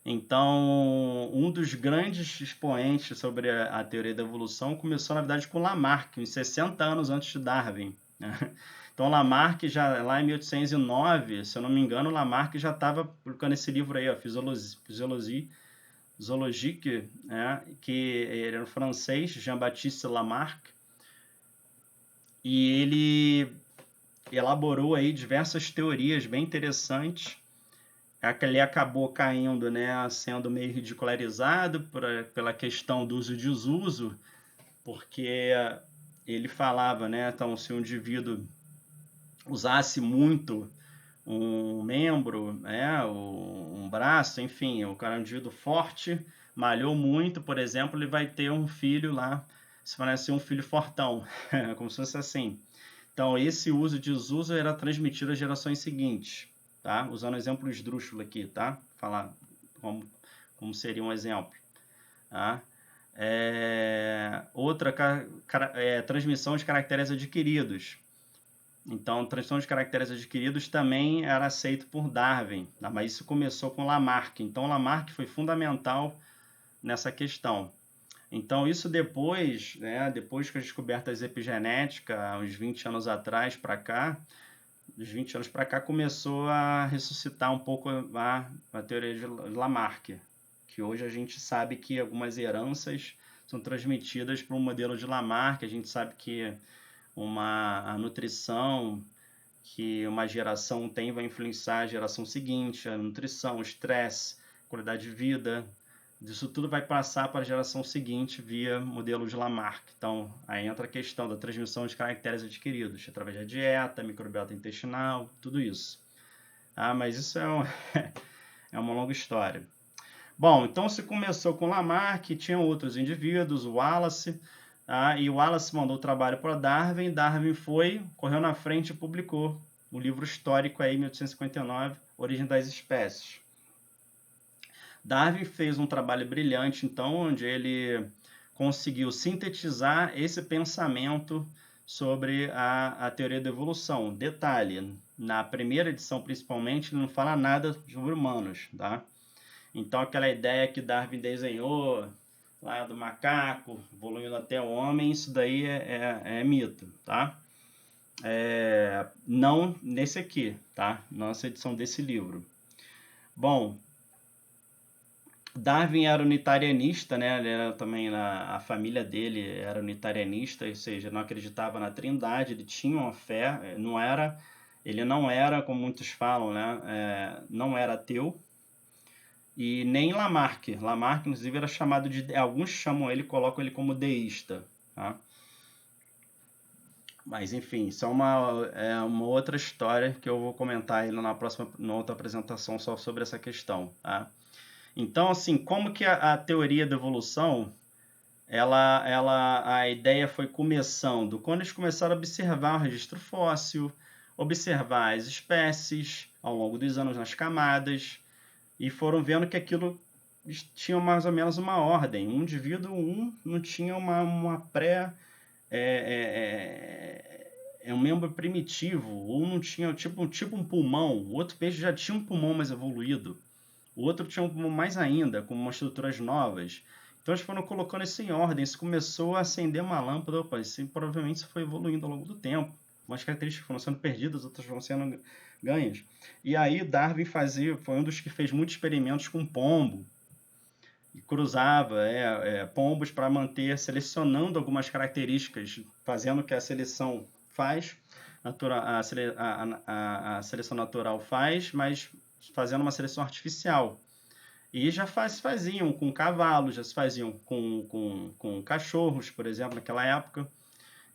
Então, um dos grandes expoentes sobre a teoria da evolução começou, na verdade, com Lamarck, uns 60 anos antes de Darwin. Então, Lamarck, já lá em 1809, se eu não me engano, Lamarck já estava publicando esse livro aí, Physiologie, que ele era um francês, Jean-Baptiste Lamarck, e ele elaborou aí diversas teorias bem interessantes. Ele acabou caindo, né, sendo meio ridicularizado pela questão do uso e desuso, porque ele falava, né, então se um indivíduo usasse muito um membro, um braço, enfim, o cara é um indivíduo forte, malhou muito, por exemplo, ele vai ter um filho lá, se parece um filho fortão, como se fosse assim. Então esse uso e desuso era transmitido às gerações seguintes. Tá? Usando o exemplo esdrúxulo aqui, tá? Falar como seria um exemplo. Tá? Outra, transmissão de caracteres adquiridos. Então, transmissão de caracteres adquiridos também era aceito por Darwin, tá? Mas isso começou com Lamarck. Então, Lamarck foi fundamental nessa questão. Então, isso depois, né, depois que a descoberta da epigenética, uns 20 anos atrás para cá, dos 20 anos para cá, começou a ressuscitar um pouco a teoria de Lamarck, que hoje a gente sabe que algumas heranças são transmitidas para um modelo de Lamarck. A gente sabe que a nutrição que uma geração tem vai influenciar a geração seguinte, a nutrição, o estresse, qualidade de vida. Isso tudo vai passar para a geração seguinte via modelo de Lamarck. Então, aí entra a questão da transmissão de caracteres adquiridos, através da dieta, microbiota intestinal, tudo isso. Mas isso é uma longa história. Bom, então se começou com Lamarck, tinham outros indivíduos, o Wallace, e o Wallace mandou o trabalho para Darwin, Darwin correu na frente e publicou o livro histórico aí, 1859, Origem das Espécies. Darwin fez um trabalho brilhante, então, onde ele conseguiu sintetizar esse pensamento sobre a teoria da evolução. Detalhe, na primeira edição, principalmente, ele não fala nada sobre humanos, tá? Então, aquela ideia que Darwin desenhou lá do macaco, evoluindo até o homem, isso daí é mito, tá? Não nesse aqui, tá? Nossa edição desse livro. Bom, Darwin era unitarianista, né? Ele era também a família dele era unitarianista, ou seja, não acreditava na Trindade, ele tinha uma fé, ele não era, como muitos falam, né? Não era ateu, e nem Lamarck. Lamarck, inclusive, era chamado de, alguns chamam ele, colocam ele como deísta, tá? Mas enfim, isso é uma outra história que eu vou comentar aí na outra apresentação só sobre essa questão, tá? Então, assim, como que a teoria da evolução, a ideia foi começando quando eles começaram a observar o registro fóssil, observar as espécies ao longo dos anos nas camadas, e foram vendo que aquilo tinha mais ou menos uma ordem. Um indivíduo, não tinha uma um membro primitivo, ou não tinha tipo um pulmão, o outro peixe já tinha um pulmão mais evoluído. O outro tinha um mais ainda, com umas estruturas novas. Então eles foram colocando isso em ordem. Isso começou a acender uma lâmpada. Opa, isso provavelmente foi evoluindo ao longo do tempo. Umas características foram sendo perdidas, outras foram sendo ganhas. E aí Darwin foi um dos que fez muitos experimentos com pombo. E cruzava pombos para manter, selecionando algumas características, fazendo o que a seleção faz, a seleção natural faz, mas fazendo uma seleção artificial. E já faziam com cavalos, já se faziam com cachorros, por exemplo, naquela época.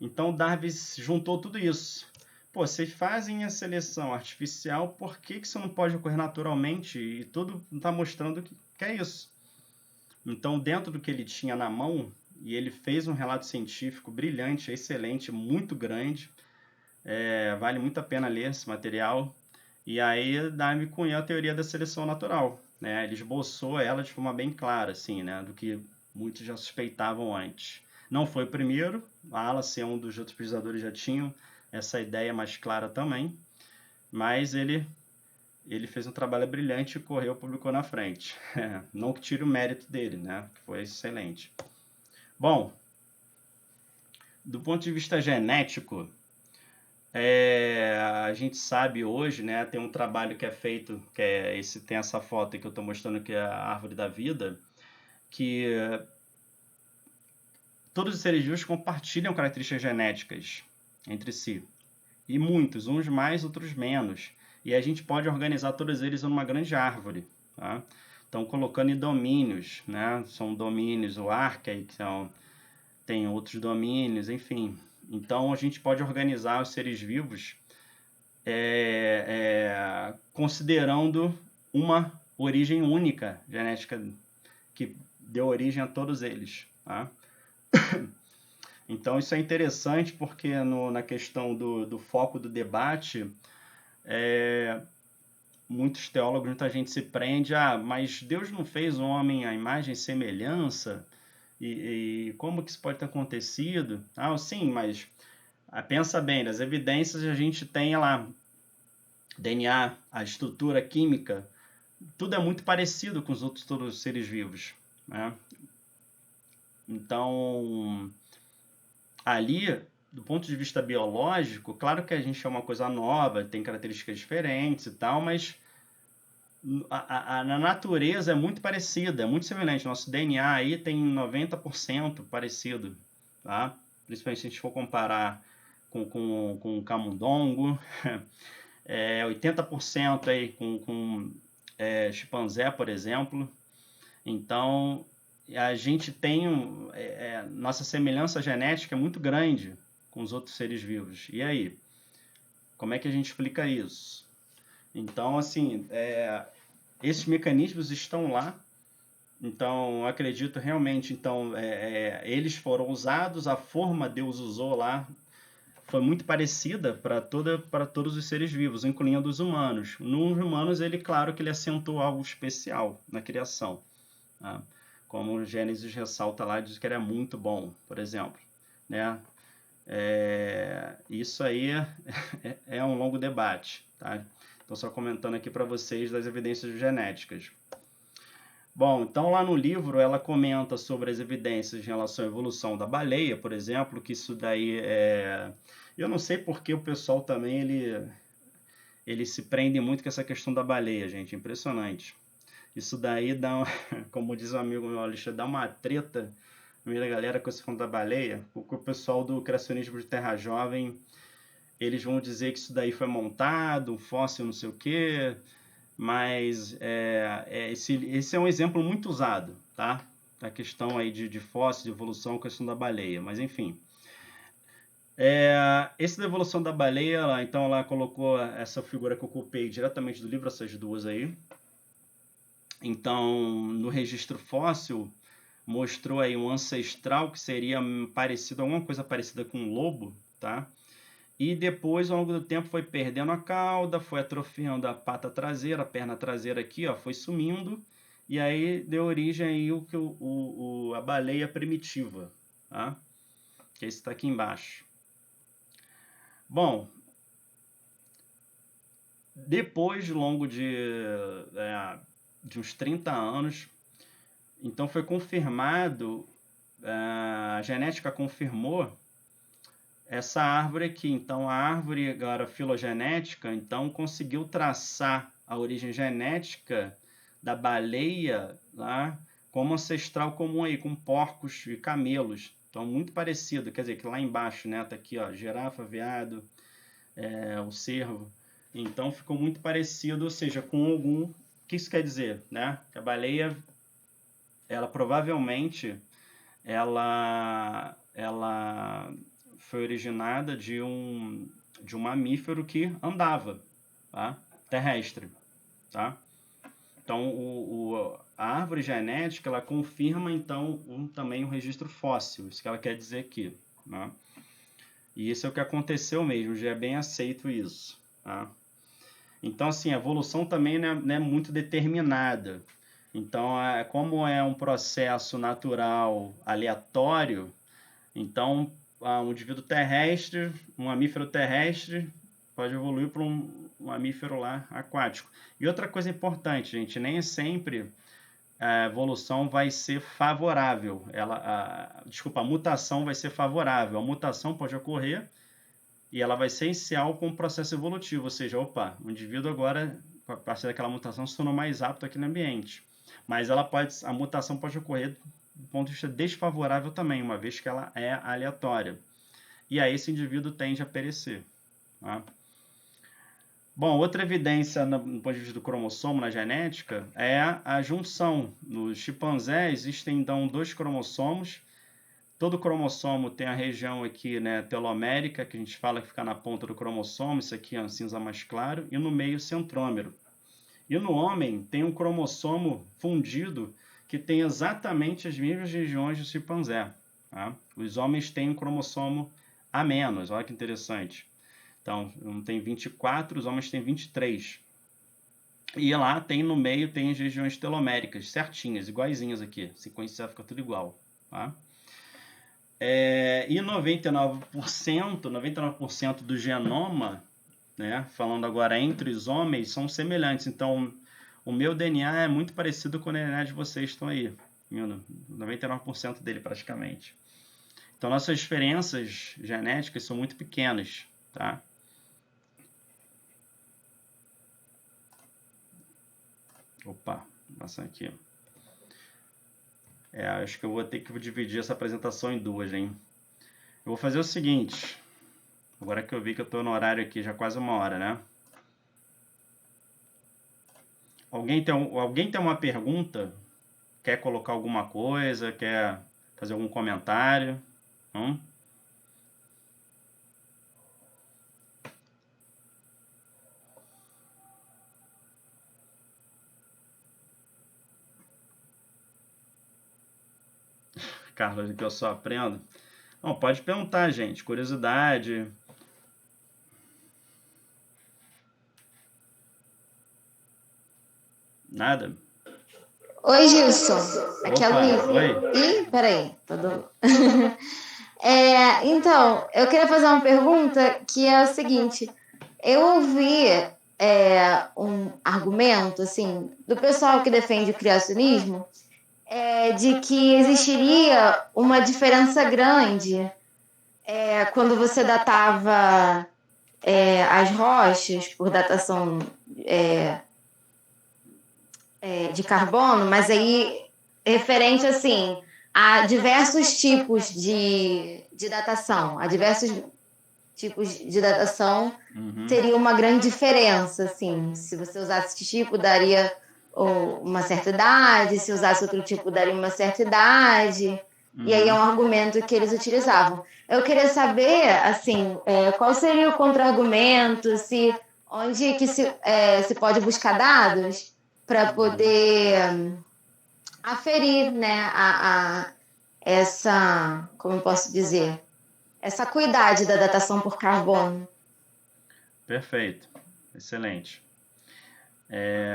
Então Darwin juntou tudo isso. Pô, vocês fazem a seleção artificial, por que isso não pode ocorrer naturalmente? E tudo está mostrando que é isso. Então, dentro do que ele tinha na mão, e ele fez um relato científico brilhante, excelente, muito grande, vale muito a pena ler esse material. E aí Darwin cunhou a teoria da seleção natural, né? Ele esboçou ela de forma bem clara, assim, né? Do que muitos já suspeitavam antes. Não foi o primeiro, Wallace e um dos outros pesquisadores já tinham essa ideia mais clara também, mas ele fez um trabalho brilhante e correu, publicou na frente. Não que tire o mérito dele, né? Que foi excelente. Bom, do ponto de vista genético, a gente sabe hoje, né? Tem um trabalho que é feito, tem essa foto que eu estou mostrando, que é a árvore da vida, que todos os seres vivos compartilham características genéticas entre si. E muitos, uns mais, outros menos. E a gente pode organizar todos eles em uma grande árvore, tá? Então, colocando em domínios, né? São domínios, o Archaea, tem outros domínios, enfim. Então, a gente pode organizar os seres vivos considerando uma origem única genética que deu origem a todos eles, tá? Então, isso é interessante porque na questão do foco do debate, muitos teólogos, muita gente se prende, mas Deus não fez o homem à imagem e semelhança? E como que isso pode ter acontecido? Sim, mas pensa bem, das evidências a gente tem lá, DNA, a estrutura química, tudo é muito parecido com todos os seres vivos, né? Então, ali, do ponto de vista biológico, claro que a gente é uma coisa nova, tem características diferentes e tal, mas na natureza é muito parecida, é muito semelhante. Nosso DNA aí tem 90% parecido, tá? Principalmente se a gente for comparar com o camundongo, 80% aí com chimpanzé, por exemplo. Então, a gente tem nossa semelhança genética é muito grande com os outros seres vivos. E aí? Como é que a gente explica isso? Então, assim, esses mecanismos estão lá Então, acredito realmente, então, eles foram usados, a forma Deus usou lá foi muito parecida para todos os seres vivos, incluindo os humanos. Nos humanos, ele, claro que ele acentuou algo especial na criação. Tá? Como o Gênesis ressalta lá, diz que ele é muito bom, por exemplo. Né? Isso aí é um longo debate. Tá? Estou só comentando aqui para vocês das evidências genéticas. Bom, então lá no livro ela comenta sobre as evidências em relação à evolução da baleia, por exemplo, que isso daí é... Eu não sei porque o pessoal também, ele se prende muito com essa questão da baleia, gente, impressionante. Isso daí dá, como diz um amigo meu, Alexandre, dá uma treta no meio da galera com esse fundo da baleia, porque o pessoal do criacionismo de terra jovem, eles vão dizer que isso daí foi montado, um fóssil não sei o quê, mas esse é um exemplo muito usado, tá? A questão aí de fóssil, de evolução, a questão da baleia, mas enfim. Esse da evolução da baleia, então ela colocou essa figura que eu copiei diretamente do livro, essas duas aí. Então, no registro fóssil, mostrou aí um ancestral que seria parecido, alguma coisa parecida com um lobo, tá? E depois, ao longo do tempo, foi perdendo a cauda, foi atrofiando a pata traseira, a perna traseira aqui, ó, foi sumindo, e aí deu origem aí a baleia primitiva, tá? Que esse está aqui embaixo. Bom, depois, ao longo de uns 30 anos, então foi confirmado, a genética confirmou essa árvore aqui. Então, a árvore agora filogenética, então, conseguiu traçar a origem genética da baleia lá, como ancestral comum aí, com porcos e camelos. Então, muito parecido. Quer dizer, que lá embaixo, né, tá aqui, ó, girafa, veado, o cervo. Então, ficou muito parecido, ou seja, com algum... O que isso quer dizer, né? Que a baleia, ela provavelmente, ela foi originada de um mamífero que andava, tá? Terrestre, tá? Então, a árvore genética, ela confirma, então, também um registro fóssil, isso que ela quer dizer aqui, né? E isso é o que aconteceu mesmo, já é bem aceito isso, tá? Então, assim, a evolução também não é muito determinada. Então, como é um processo natural aleatório, então, um indivíduo terrestre, um mamífero terrestre, pode evoluir para um mamífero lá aquático. E outra coisa importante, gente, nem sempre a evolução vai ser favorável. A mutação vai ser favorável. A mutação pode ocorrer e ela vai ser essencial com o processo evolutivo. Ou seja, o indivíduo agora, a partir daquela mutação, se tornou mais apto aqui no ambiente. Mas a mutação pode ocorrer do ponto de vista desfavorável também, uma vez que ela é aleatória. E aí esse indivíduo tende a perecer. Tá? Bom, outra evidência no ponto de vista do cromossomo na genética é a junção. Nos chimpanzés existem então 2 cromossomos. Todo cromossomo tem a região aqui, né, telomérica, que a gente fala que fica na ponta do cromossomo, isso aqui é um cinza mais claro, e no meio centrômero. E no homem tem um cromossomo fundido que tem exatamente as mesmas regiões do chimpanzé. Tá? Os homens têm um cromossomo a menos, olha que interessante. Então, um tem 24, os homens têm 23. E lá no meio tem as regiões teloméricas, certinhas, iguaizinhas aqui. Sequência fica tudo igual. Tá? E 99% do genoma, né, falando agora entre os homens, são semelhantes. Então, o meu DNA é muito parecido com o DNA de vocês que estão aí. 99% dele praticamente. Então, nossas diferenças genéticas são muito pequenas, tá? Opa, passar aqui. Acho que eu vou ter que dividir essa apresentação em duas, hein? Eu vou fazer o seguinte. Agora que eu vi que eu estou no horário aqui, já quase 1 hora, né? Alguém tem uma pergunta? Quer colocar alguma coisa? Quer fazer algum comentário? Carlos, que eu só aprendo. Não, pode perguntar, gente. Curiosidade. Nada? Oi, Gilson. Aqui é a Opa, Luísa. oi. Ih, peraí. Então, eu queria fazer uma pergunta que é o seguinte. Eu ouvi um argumento, assim, do pessoal que defende o criacionismo, de que existiria uma diferença grande quando você datava as rochas por datação de carbono, mas aí referente assim a diversos tipos de datação, a diversos tipos de datação teria uma grande diferença, assim, se você usasse esse tipo daria uma certa idade, se usasse outro tipo daria uma certa idade, e aí é um argumento que eles utilizavam. Eu queria saber, assim, qual seria o contra-argumento, onde que se pode buscar dados para poder aferir, né, essa, como eu posso dizer, essa acuidade da datação por carbono. Perfeito. Excelente.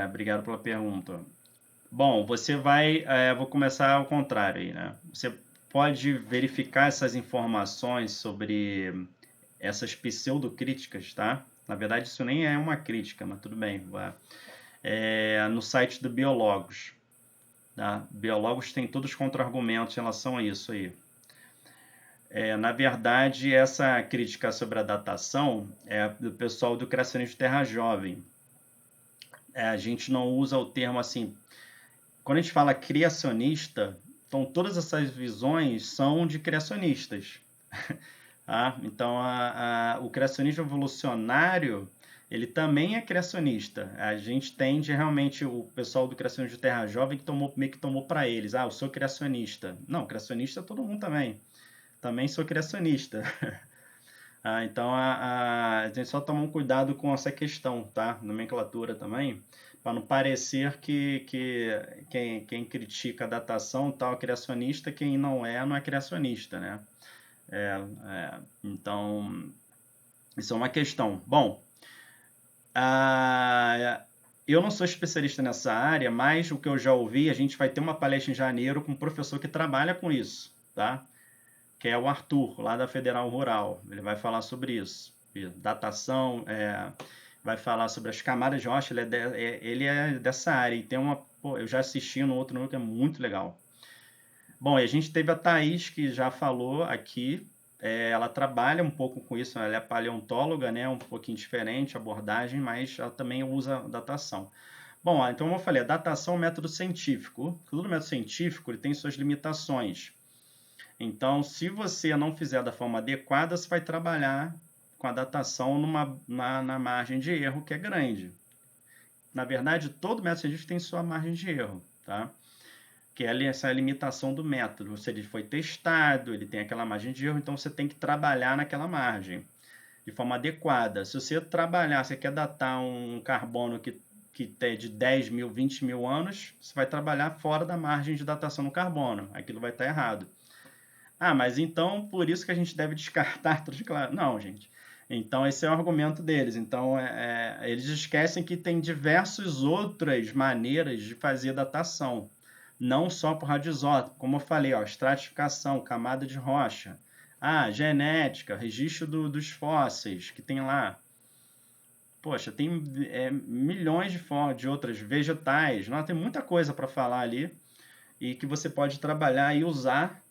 Obrigado pela pergunta. Bom, você vai... vou começar ao contrário aí, né? Você pode verificar essas informações sobre essas pseudocríticas, tá? Na verdade, isso nem é uma crítica, mas tudo bem. No site do Biologos. Tá? Biologos tem todos os contra-argumentos em relação a isso aí. Na verdade, essa crítica sobre a datação é do pessoal do criacionismo Terra Jovem. A gente não usa o termo assim... Quando a gente fala criacionista, então todas essas visões são de criacionistas. Tá? Então, o criacionismo evolucionário, ele também é criacionista. A gente tende realmente, o pessoal do criacionismo de Terra Jovem que meio que tomou para eles. Eu sou criacionista. Não, criacionista é todo mundo também. Também sou criacionista. Então, a gente só toma um cuidado com essa questão, tá? Nomenclatura também, para não parecer que quem critica a datação tal é criacionista, quem não é criacionista, né? Então, isso é uma questão. Bom, eu não sou especialista nessa área, mas o que eu já ouvi, a gente vai ter uma palestra em janeiro com um professor que trabalha com isso, tá? Que é o Arthur, lá da Federal Rural. Ele vai falar sobre isso. Datação, vai falar sobre as camadas de rocha, ele é dessa área. E tem eu já assisti no outro que é muito legal. Bom, e a gente teve a Thaís, que já falou aqui. Ela trabalha um pouco com isso, ela é paleontóloga, né? Um pouquinho diferente a abordagem, mas ela também usa datação. Bom, então como eu falei, a datação é um método científico. Todo método científico ele tem suas limitações. Então, se você não fizer da forma adequada, você vai trabalhar com a datação na margem de erro, que é grande. Na verdade, todo método científico tem sua margem de erro, tá? Que é essa limitação do método. Se ele foi testado, ele tem aquela margem de erro, então você tem que trabalhar naquela margem de forma adequada. Se você você quer datar um carbono que tem de 10 mil, 20 mil anos, você vai trabalhar fora da margem de datação no carbono. Aquilo vai estar errado. Mas então por isso que a gente deve descartar tudo claro. Não, gente. Então esse é o argumento deles. Então eles esquecem que tem diversas outras maneiras de fazer datação. Não só por radioisótopo. Como eu falei, estratificação, camada de rocha. Genética, registro dos fósseis que tem lá. Poxa, tem milhões de outras vegetais. Tem muita coisa para falar ali e que você pode trabalhar e usar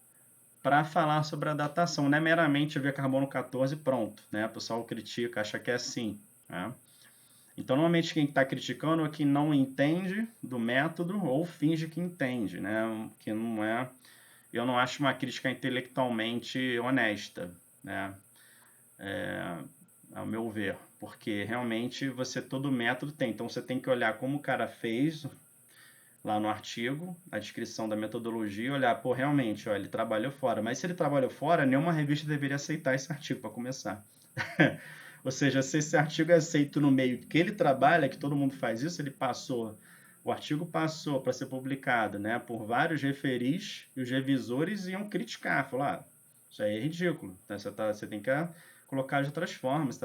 para falar sobre a datação. Não é meramente ver carbono 14 e pronto. Né? O pessoal critica, acha que é assim. Né? Então, normalmente, quem está criticando é quem não entende do método ou finge que entende. Né? Que não é... Eu não acho uma crítica intelectualmente honesta. Né? Ao meu ver. Porque, realmente, todo método tem. Então, você tem que olhar como o cara fez lá no artigo, a descrição da metodologia, olhar, realmente, ele trabalhou fora. Mas se ele trabalhou fora, nenhuma revista deveria aceitar esse artigo, para começar. Ou seja, se esse artigo é aceito no meio que ele trabalha, que todo mundo faz isso, ele passou o artigo passou para ser publicado, né, por vários referis, e os revisores iam criticar, falar, isso aí é ridículo, né? Você tem que colocar de outras formas,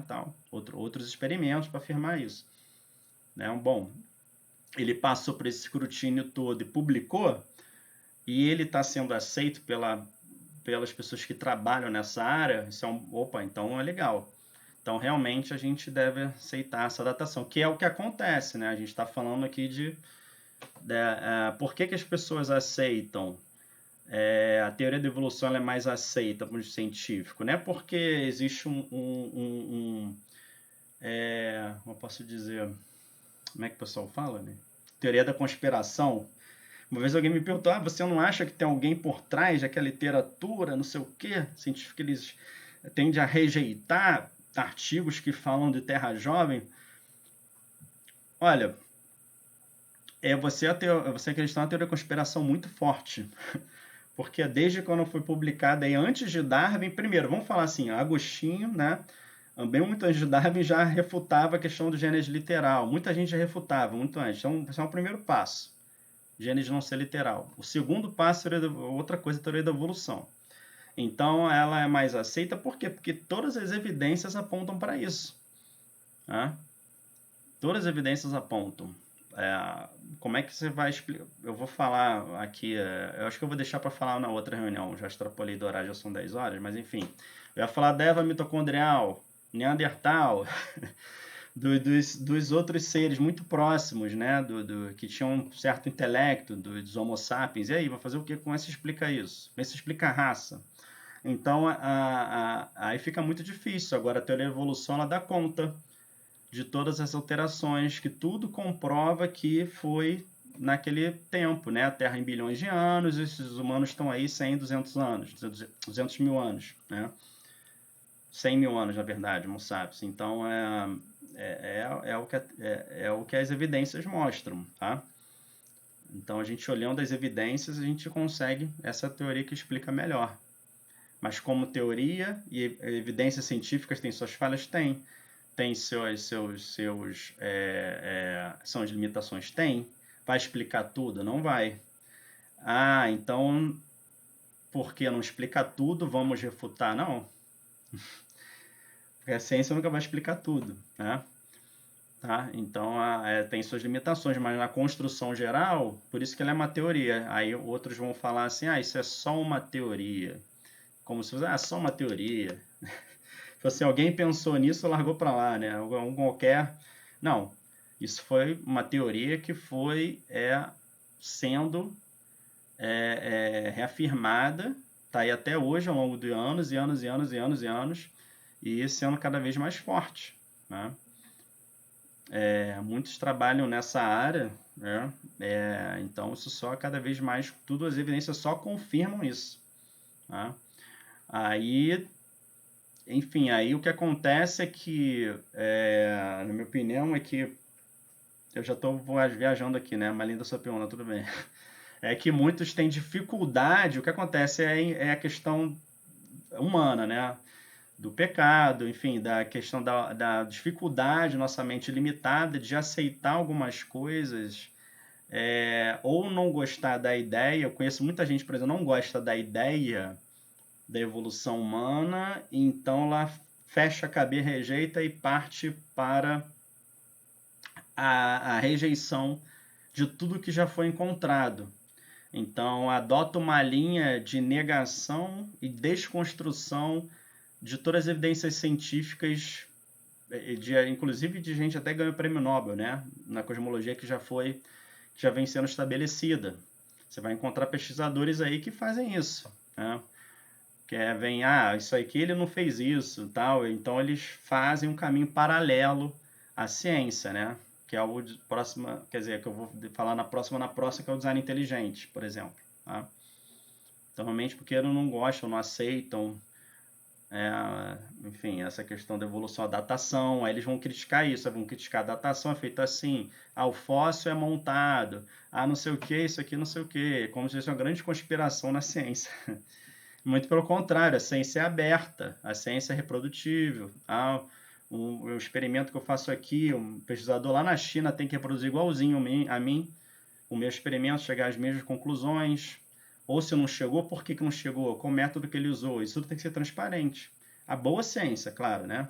tal. Outros experimentos para afirmar isso. Né? Bom, ele passou por esse escrutínio todo e publicou, e ele está sendo aceito pelas pessoas que trabalham nessa área, isso opa, então é legal. Então, realmente, a gente deve aceitar essa datação, que é o que acontece, né? A gente está falando aqui por que as pessoas aceitam a teoria da evolução, ela é mais aceita por um científico, não é porque existe como eu posso dizer, como é que o pessoal fala, né? Teoria da conspiração. Uma vez alguém me perguntou, você não acha que tem alguém por trás daquela literatura, não sei o quê? Científico, eles tendem a rejeitar artigos que falam de Terra Jovem. Olha, você acreditar na teoria da conspiração muito forte. Porque desde quando foi publicada, aí, antes de Darwin, primeiro, vamos falar assim, Agostinho, né? Bem muito antes de Darwin, já refutava a questão do Gênesis literal. Muita gente já refutava, muito antes. Então, esse é o primeiro passo. Gênesis não ser literal. O segundo passo é outra coisa, a teoria da evolução. Então, ela é mais aceita, por quê? Porque todas as evidências apontam para isso. Né? Todas as evidências apontam. Como é que você vai explicar? Eu vou falar aqui, eu acho que eu vou deixar para falar na outra reunião, já extrapolei do horário, já são 10 horas, mas enfim. Eu ia falar da Eva mitocondrial, Neandertal, dos outros seres muito próximos, né, que tinham um certo intelecto, dos Homo sapiens. E aí, vai fazer o que? Como é que se explica isso? Como é que se explica a raça? Então, aí fica muito difícil. Agora, a teoria da evolução, ela dá conta de todas as alterações, que tudo comprova que foi naquele tempo, né? A Terra em bilhões de anos, esses humanos estão aí 100, 200 anos, 200 mil anos, né? 100 mil anos, na verdade, Homo sapiens. Então, é o que as evidências mostram, tá? Então, a gente olhando as evidências, a gente consegue essa teoria que explica melhor. Mas como teoria e evidências científicas têm suas falhas? Tem são as limitações? Tem. Vai explicar tudo? Não vai. Então, porque não explica tudo, vamos refutar? Não. Porque a ciência nunca vai explicar tudo, né? Tá? Então, tem suas limitações, mas na construção geral, por isso que ela é uma teoria. Aí outros vão falar assim, isso é só uma teoria. Como se fosse, só uma teoria. Se alguém pensou nisso, largou para lá, né? Qualquer... Não, isso foi uma teoria que foi sendo reafirmada, tá aí até hoje, ao longo de anos e anos e anos e anos e anos, e sendo cada vez mais forte, né? Muitos trabalham nessa área, né? Então isso só cada vez mais, tudo as evidências só confirmam isso, tá? Aí, enfim, aí o que acontece é que, na minha opinião, é que eu já estou viajando aqui, né? Mas linda sua pergunta, tudo bem. É que muitos têm dificuldade, o que acontece é a questão humana, né? Do pecado, enfim, da questão da dificuldade, nossa mente limitada de aceitar algumas coisas, ou não gostar da ideia. Eu conheço muita gente, por exemplo, não gosta da ideia da evolução humana, então ela fecha a cabeça, rejeita e parte para a rejeição de tudo que já foi encontrado. Então, adota uma linha de negação e desconstrução de todas as evidências científicas, inclusive de gente até ganhou o prêmio Nobel, né? Na cosmologia que já vem sendo estabelecida. Você vai encontrar pesquisadores aí que fazem isso, né? Isso aqui ele não fez isso, tal. Então eles fazem um caminho paralelo à ciência, né? Que é o próximo, quer dizer, que eu vou falar na próxima, que é o design inteligente, por exemplo. Tá? Então, realmente, porque eles não gostam, não aceitam, enfim, essa questão da evolução, a datação, aí eles vão criticar isso, vão criticar a datação, é feita assim, o fóssil é montado, não sei o que, isso aqui não sei o que, como se fosse uma grande conspiração na ciência. Muito pelo contrário, a ciência é aberta, a ciência é reprodutível, o experimento que eu faço aqui, um pesquisador lá na China tem que reproduzir igualzinho a mim, o meu experimento, chegar às mesmas conclusões, ou se não chegou, por que não chegou, qual método que ele usou, isso tudo tem que ser transparente. A boa ciência, claro, né?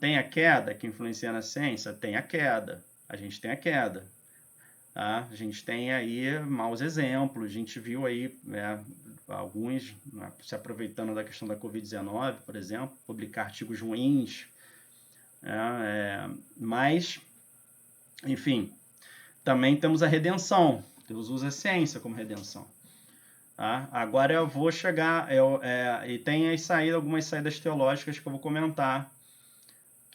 Tem a queda que influencia na ciência? Tem a queda, a gente tem a queda. Tá? A gente tem aí maus exemplos, a gente viu aí alguns se aproveitando da questão da Covid-19, por exemplo, publicar artigos ruins, mas, enfim, também temos a redenção, Deus usa a ciência como redenção. Tá? Agora eu vou chegar, e tem aí algumas saídas teológicas que eu vou comentar,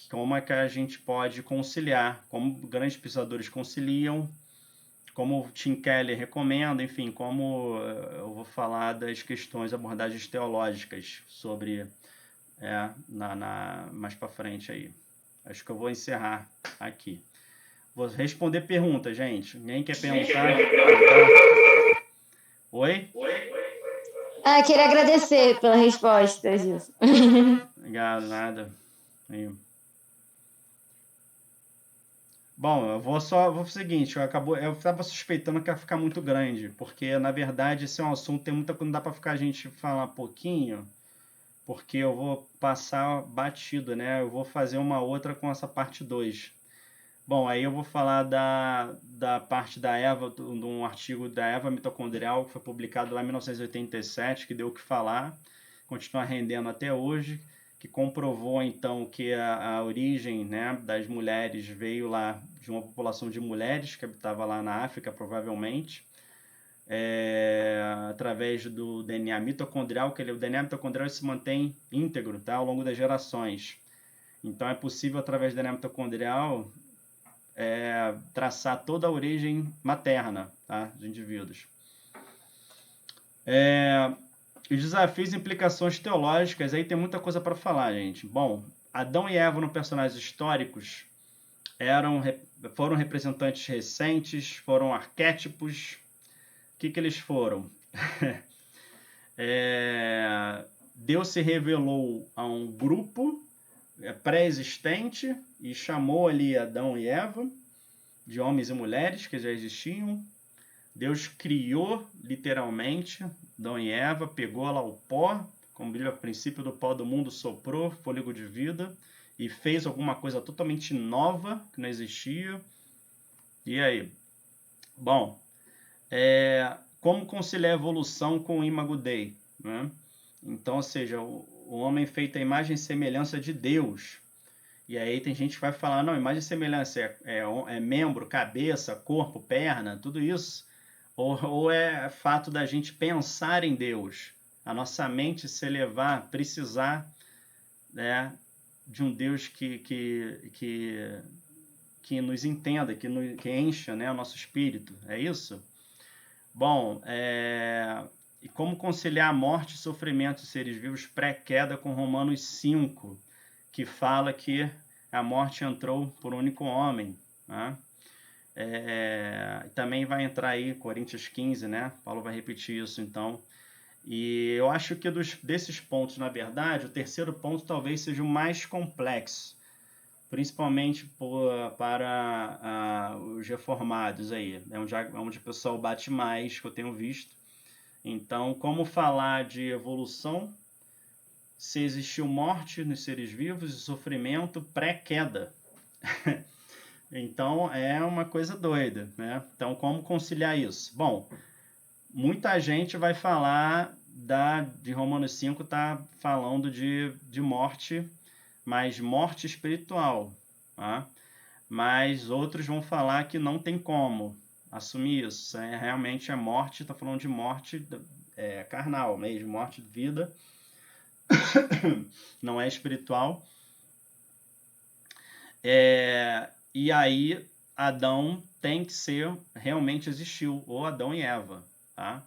como é que a gente pode conciliar, como grandes pesquisadores conciliam, como o Tim Keller recomenda, enfim, como eu vou falar das questões, abordagens teológicas sobre, mais para frente aí. Acho que eu vou encerrar aqui. Vou responder perguntas, gente. Ninguém quer perguntar? Oi? Queria agradecer pela resposta, Gilson. Obrigado, nada. Bom, eu vou o seguinte, eu estava suspeitando que ia ficar muito grande, porque na verdade esse é um assunto, tem muita coisa, não dá para ficar a gente falar pouquinho, porque eu vou passar batido, né? Eu vou fazer uma outra com essa parte 2. Bom, aí eu vou falar da parte da Eva, de um artigo da Eva mitocondrial, que foi publicado lá em 1987, que deu o que falar, continua rendendo até hoje, que comprovou então que a origem, né, das mulheres veio lá de uma população de mulheres que habitava lá na África, provavelmente, através do DNA mitocondrial, que o DNA mitocondrial se mantém íntegro, tá, ao longo das gerações. Então é possível, através do DNA mitocondrial, traçar toda a origem materna, tá, dos indivíduos. Os desafios e implicações teológicas, aí tem muita coisa para falar, gente. Bom, Adão e Eva, no personagens históricos, foram representantes recentes, foram arquétipos. O que eles foram? Deus se revelou a um grupo pré-existente e chamou ali Adão e Eva, de homens e mulheres que já existiam. Deus criou, literalmente, Adão e Eva, pegou lá o pó, como diz, a princípio do pó do mundo soprou, fôlego de vida, e fez alguma coisa totalmente nova, que não existia. E aí? Bom, como conciliar a evolução com o Imago Dei? Né? Então, ou seja, o homem feito à imagem e semelhança de Deus. E aí tem gente que vai falar, não, imagem e semelhança é membro, cabeça, corpo, perna, tudo isso. Ou é fato da gente pensar em Deus, a nossa mente se elevar, precisar, né, de um Deus que nos entenda, que encha, né, o nosso espírito. É isso? Bom, e como conciliar a morte e sofrimento de seres vivos pré-queda com Romanos 5, que fala que a morte entrou por um único homem, né? Também vai entrar aí Coríntios 15, né? Paulo vai repetir isso, então. E eu acho que desses pontos, na verdade, o terceiro ponto talvez seja o mais complexo, principalmente para os reformados aí. Onde o pessoal bate mais, que eu tenho visto. Então, como falar de evolução se existiu morte nos seres vivos e sofrimento pré-queda? Então, é uma coisa doida, né? Então, como conciliar isso? Bom, muita gente vai falar de Romanos 5, tá falando de morte, mas morte espiritual, tá? Mas outros vão falar que não tem como assumir isso. Realmente a morte, está falando de morte carnal mesmo, morte de vida, não é espiritual. E aí, Adão tem que realmente existiu, ou Adão e Eva, tá?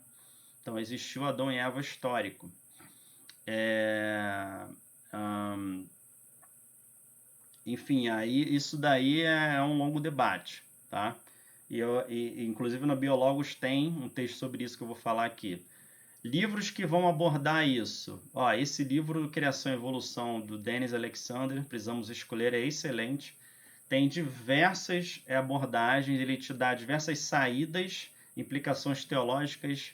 Então, existiu Adão e Eva histórico. Enfim, aí isso daí é um longo debate, tá? E inclusive no Biólogos tem um texto sobre isso que eu vou falar aqui. Livros que vão abordar isso. Ó, esse livro, Criação e Evolução, do Dennis Alexander, Precisamos Escolher, é excelente. Tem diversas abordagens, ele te dá diversas saídas, implicações teológicas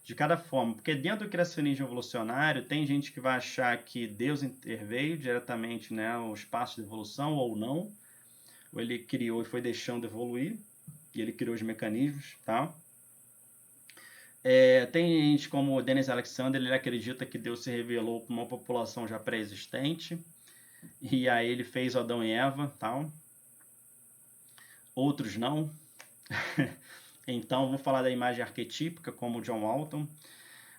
de cada forma. Porque dentro do criacionismo evolucionário, tem gente que vai achar que Deus interveio diretamente, né, os passos de evolução, ou não. Ou ele criou e foi deixando evoluir, e ele criou os mecanismos, tá? Tem gente como o Dennis Alexander, ele acredita que Deus se revelou para uma população já pré-existente, e aí ele fez Adão e Eva, tal. Outros não. Então, vamos falar da imagem arquetípica, como o John Walton.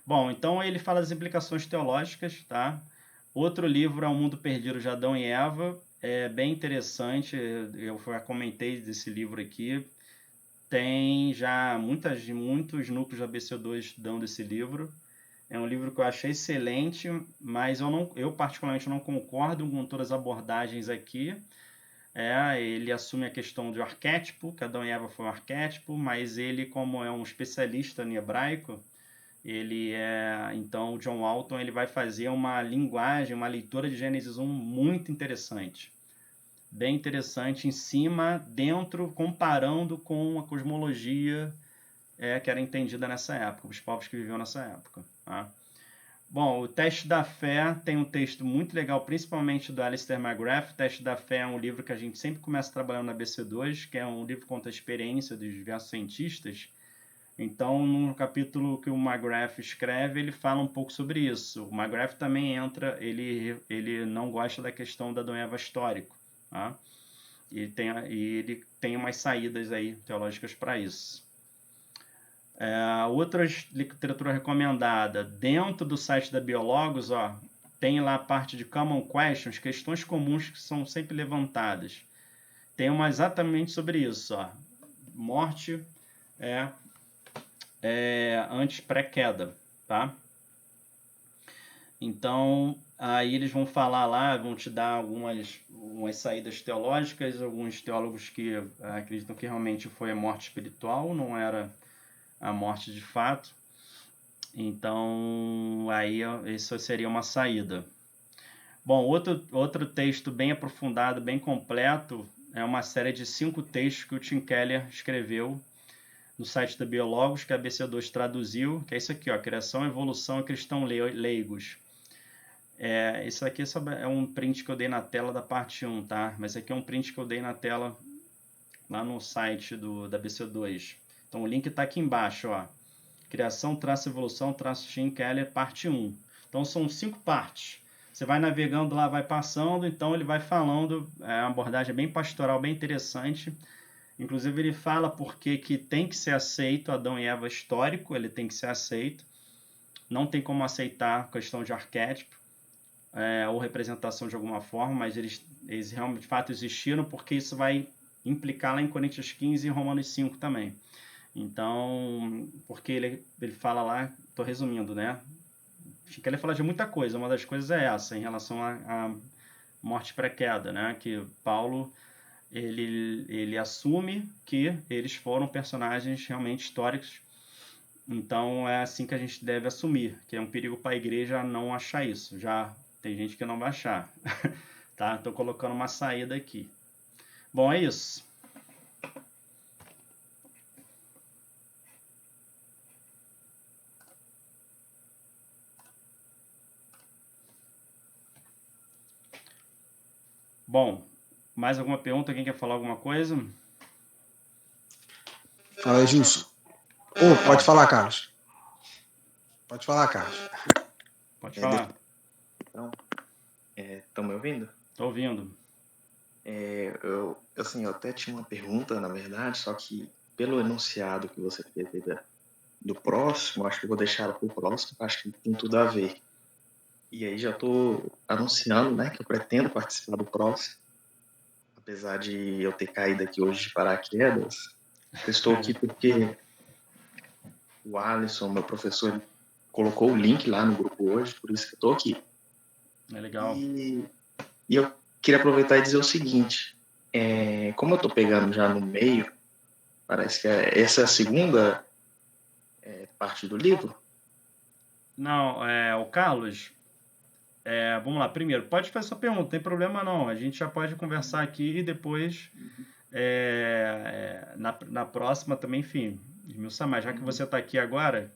Bom, então ele fala das implicações teológicas, tá? Outro livro é O Mundo Perdido de Adão e Eva, é bem interessante, eu já comentei desse livro aqui. Tem já muitos núcleos da BC2 estudando esse livro. É um livro que eu achei excelente, mas eu particularmente não concordo com todas as abordagens aqui. Ele assume a questão do arquétipo, que Adão e Eva foi um arquétipo, mas ele, como é um especialista em hebraico, então o John Walton ele vai fazer uma linguagem, uma leitura de Gênesis 1 muito interessante. Bem interessante, dentro, comparando com a cosmologia que era entendida nessa época, os povos que viviam nessa época. Tá? Bom, o Teste da Fé tem um texto muito legal, principalmente do Alistair McGrath. O Teste da Fé é um livro que a gente sempre começa trabalhando na BC2, que é um livro que conta a experiência dos diversos cientistas. Então, no capítulo que o McGrath escreve, ele fala um pouco sobre isso. O McGrath também ele não gosta da questão da Adão e Eva histórico. Tá? E ele tem umas saídas aí teológicas para isso. Outra literatura recomendada, dentro do site da Biologos, tem lá a parte de Common Questions, questões comuns que são sempre levantadas. Tem uma exatamente sobre isso. Morte antes pré-queda. Tá? Então, aí eles vão falar lá, vão te dar algumas saídas teológicas, alguns teólogos que acreditam que realmente foi a morte espiritual, não era a morte de fato. Então, aí isso seria uma saída. Bom, outro texto bem aprofundado, bem completo, é uma série de 5 textos que o Tim Keller escreveu no site da Biologos, que a BC2 traduziu, que é isso aqui, Criação, Evolução e Cristãos Leigos. Isso aqui é um print que eu dei na tela da parte 1, tá? Mas aqui é um print que eu dei na tela lá no site da BC2. Então o link está aqui embaixo, Criação, Evolução, Tim Keller, parte 1. Então são 5 partes. Você vai navegando lá, vai passando, então ele vai falando, uma abordagem bem pastoral, bem interessante. Inclusive ele fala porque que tem que ser aceito Adão e Eva histórico, ele tem que ser aceito. Não tem como aceitar a questão de arquétipo. Ou representação de alguma forma, mas eles realmente de fato existiram, porque isso vai implicar lá em Coríntios 15 e Romanos 5 também. Então, porque ele fala lá, estou resumindo, né? Acho que ele fala de muita coisa, uma das coisas é essa, em relação à morte pré-queda, né? Que Paulo, ele assume que eles foram personagens realmente históricos. Então, é assim que a gente deve assumir, que é um perigo para a igreja não achar isso. Já tem gente que não vai achar. Tá? Estou colocando uma saída aqui. Bom, é isso. Bom, mais alguma pergunta? Quem quer falar alguma coisa? Fala, Gilson. Pode falar, Carlos. Pode falar, Carlos. Pode falar. Então, estão me ouvindo? Estou ouvindo. Eu até tinha uma pergunta, na verdade, só que pelo enunciado que você fez do próximo, acho que eu vou deixar para o próximo, acho que tem tudo a ver. E aí já estou anunciando, né, que eu pretendo participar do próximo, apesar de eu ter caído aqui hoje de paraquedas. Eu estou aqui porque o Alisson, meu professor, ele colocou o link lá no grupo hoje, por isso que eu estou aqui. É legal. E eu queria aproveitar e dizer o seguinte, como eu estou pegando já no meio, parece que essa é a segunda parte do livro, Não, o Carlos, vamos lá, primeiro, pode fazer sua pergunta, não tem problema não, a gente já pode conversar aqui e depois, na próxima também, enfim, esmiuçar mais, já que você está aqui agora,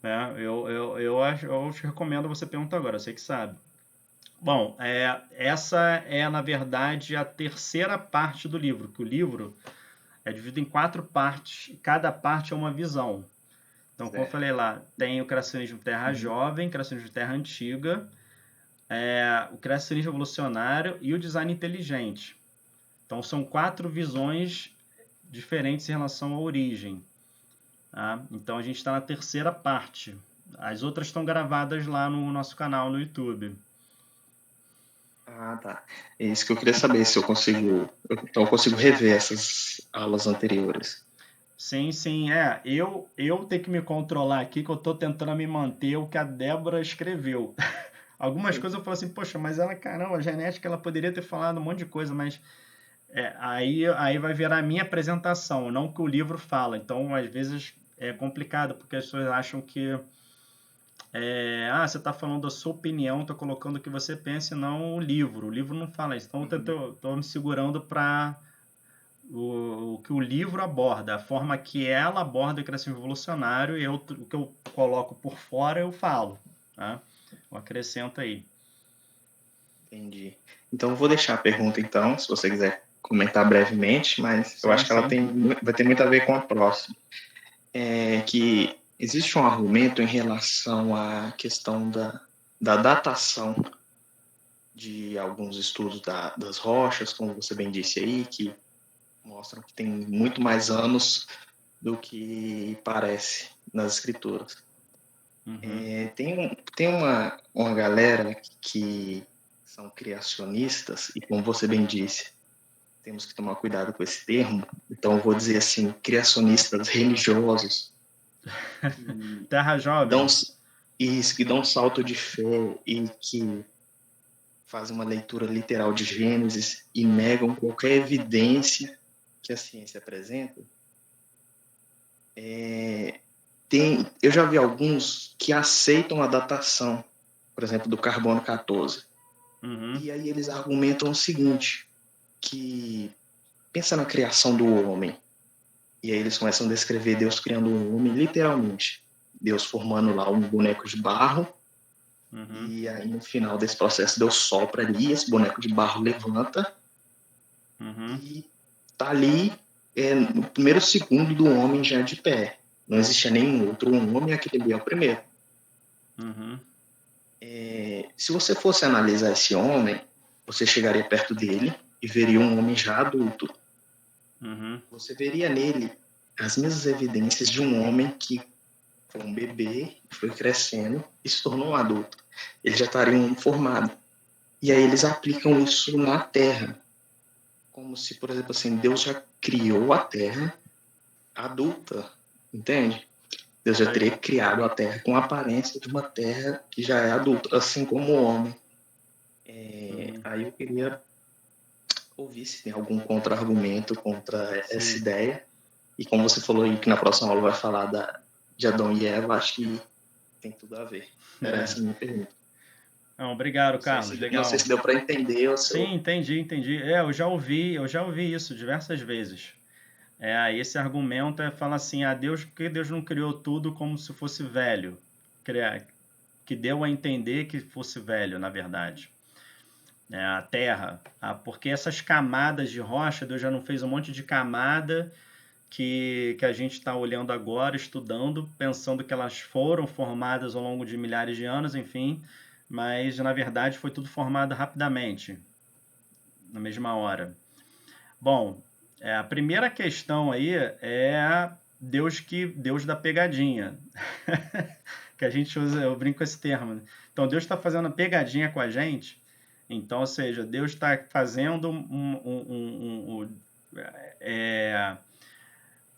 né, eu te recomendo você perguntar agora, eu sei que sabe. Bom, essa é, na verdade, a terceira parte do livro, que o livro é dividido em 4 partes, e cada parte é uma visão. Então, como eu falei lá, tem o criacionismo terra jovem, criacionismo terra antiga, o criacionismo evolucionário e o design inteligente. Então, são 4 visões diferentes em relação à origem. Tá? Então, a gente está na terceira parte. As outras estão gravadas lá no nosso canal no YouTube. Ah, tá. É isso que eu queria saber, se eu consigo. Então, eu consigo rever essas aulas anteriores. Sim, sim, eu tenho que me controlar aqui, que eu estou tentando me manter o que a Débora escreveu. Algumas coisas eu falo assim, poxa, mas ela, caramba, a genética, ela poderia ter falado um monte de coisa, mas aí vai virar a minha apresentação, não o que o livro fala. Então, às vezes, é complicado, porque as pessoas acham que você está falando da sua opinião, está colocando o que você pensa e não o livro. O livro não fala isso. Então, eu estou me segurando para o que o livro aborda, a forma que ela aborda o crescimento evolucionário, e o que eu coloco por fora eu falo. Tá? Eu acrescento aí. Entendi. Então, eu vou deixar a pergunta, então, se você quiser comentar brevemente, mas eu acho que ela vai ter muito a ver com a próxima. Que existe um argumento em relação à questão da datação de alguns estudos das rochas, como você bem disse aí, que mostram que tem muito mais anos do que parece nas escrituras. Tem uma galera que são criacionistas, e como você bem disse, temos que tomar cuidado com esse termo, então eu vou dizer assim, criacionistas religiosos, Terra jovem. Que dão um salto de fé e que fazem uma leitura literal de Gênesis e negam qualquer evidência que a ciência apresenta. Eu já vi alguns que aceitam a datação, por exemplo, do carbono 14. E aí eles argumentam o seguinte, que pensa na criação do homem. E aí eles começam a descrever Deus criando um homem, literalmente. Deus formando lá um boneco de barro. E aí no final desse processo Deus sopra ali, esse boneco de barro levanta. E tá ali no primeiro segundo do homem já de pé. Não existia nenhum outro homem, aquele ali é o primeiro. Se você fosse analisar esse homem, você chegaria perto dele e veria um homem já adulto. Você veria nele as mesmas evidências de um homem que foi um bebê, foi crescendo e se tornou um adulto. Eles já estariam formados. E aí eles aplicam isso na Terra. Como se, por exemplo, assim, Deus já criou a Terra adulta, entende? Deus já teria criado a Terra com a aparência de uma Terra que já é adulta, assim como o homem. Aí eu queria ouvir se tem algum contra-argumento contra essa ideia. E como você falou aí que na próxima aula vai falar de Adão e Eva, acho que tem tudo a ver. Era essa a minha pergunta. Não, obrigado, Carlos. Legal. Não sei se deu para entender. Sim, entendi. Eu já ouvi isso diversas vezes. Esse argumento fala assim, que Deus não criou tudo como se fosse velho. Que deu a entender que fosse velho, na verdade. A Terra. Porque essas camadas de rocha, Deus já não fez um monte de camada que a gente está olhando agora, estudando, pensando que elas foram formadas ao longo de milhares de anos, enfim, mas na verdade foi tudo formado rapidamente, na mesma hora. Bom, a primeira questão aí é Deus da pegadinha, que a gente usa, eu brinco com esse termo. Então Deus está fazendo a pegadinha com a gente, então, ou seja, Deus está fazendo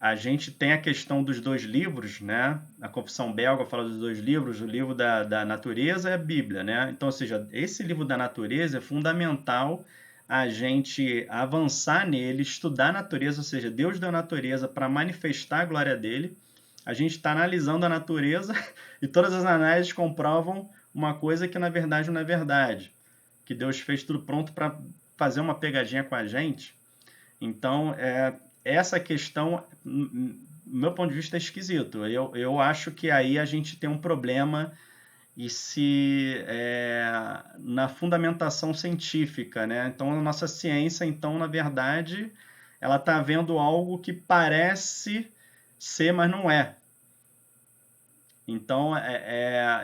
a gente tem a questão dos 2 livros, né? A Confissão Belga fala dos 2 livros, o livro da natureza e a Bíblia, né? Então, ou seja, esse livro da natureza é fundamental a gente avançar nele, estudar a natureza, ou seja, Deus deu a natureza para manifestar a glória dele, a gente está analisando a natureza e todas as análises comprovam uma coisa que na verdade não é verdade, que Deus fez tudo pronto para fazer uma pegadinha com a gente. Então, essa questão, do meu ponto de vista, é esquisito. Eu acho que aí a gente tem um problema na fundamentação científica, né? Então, a nossa ciência, então, na verdade, ela está vendo algo que parece ser, mas não é. Então,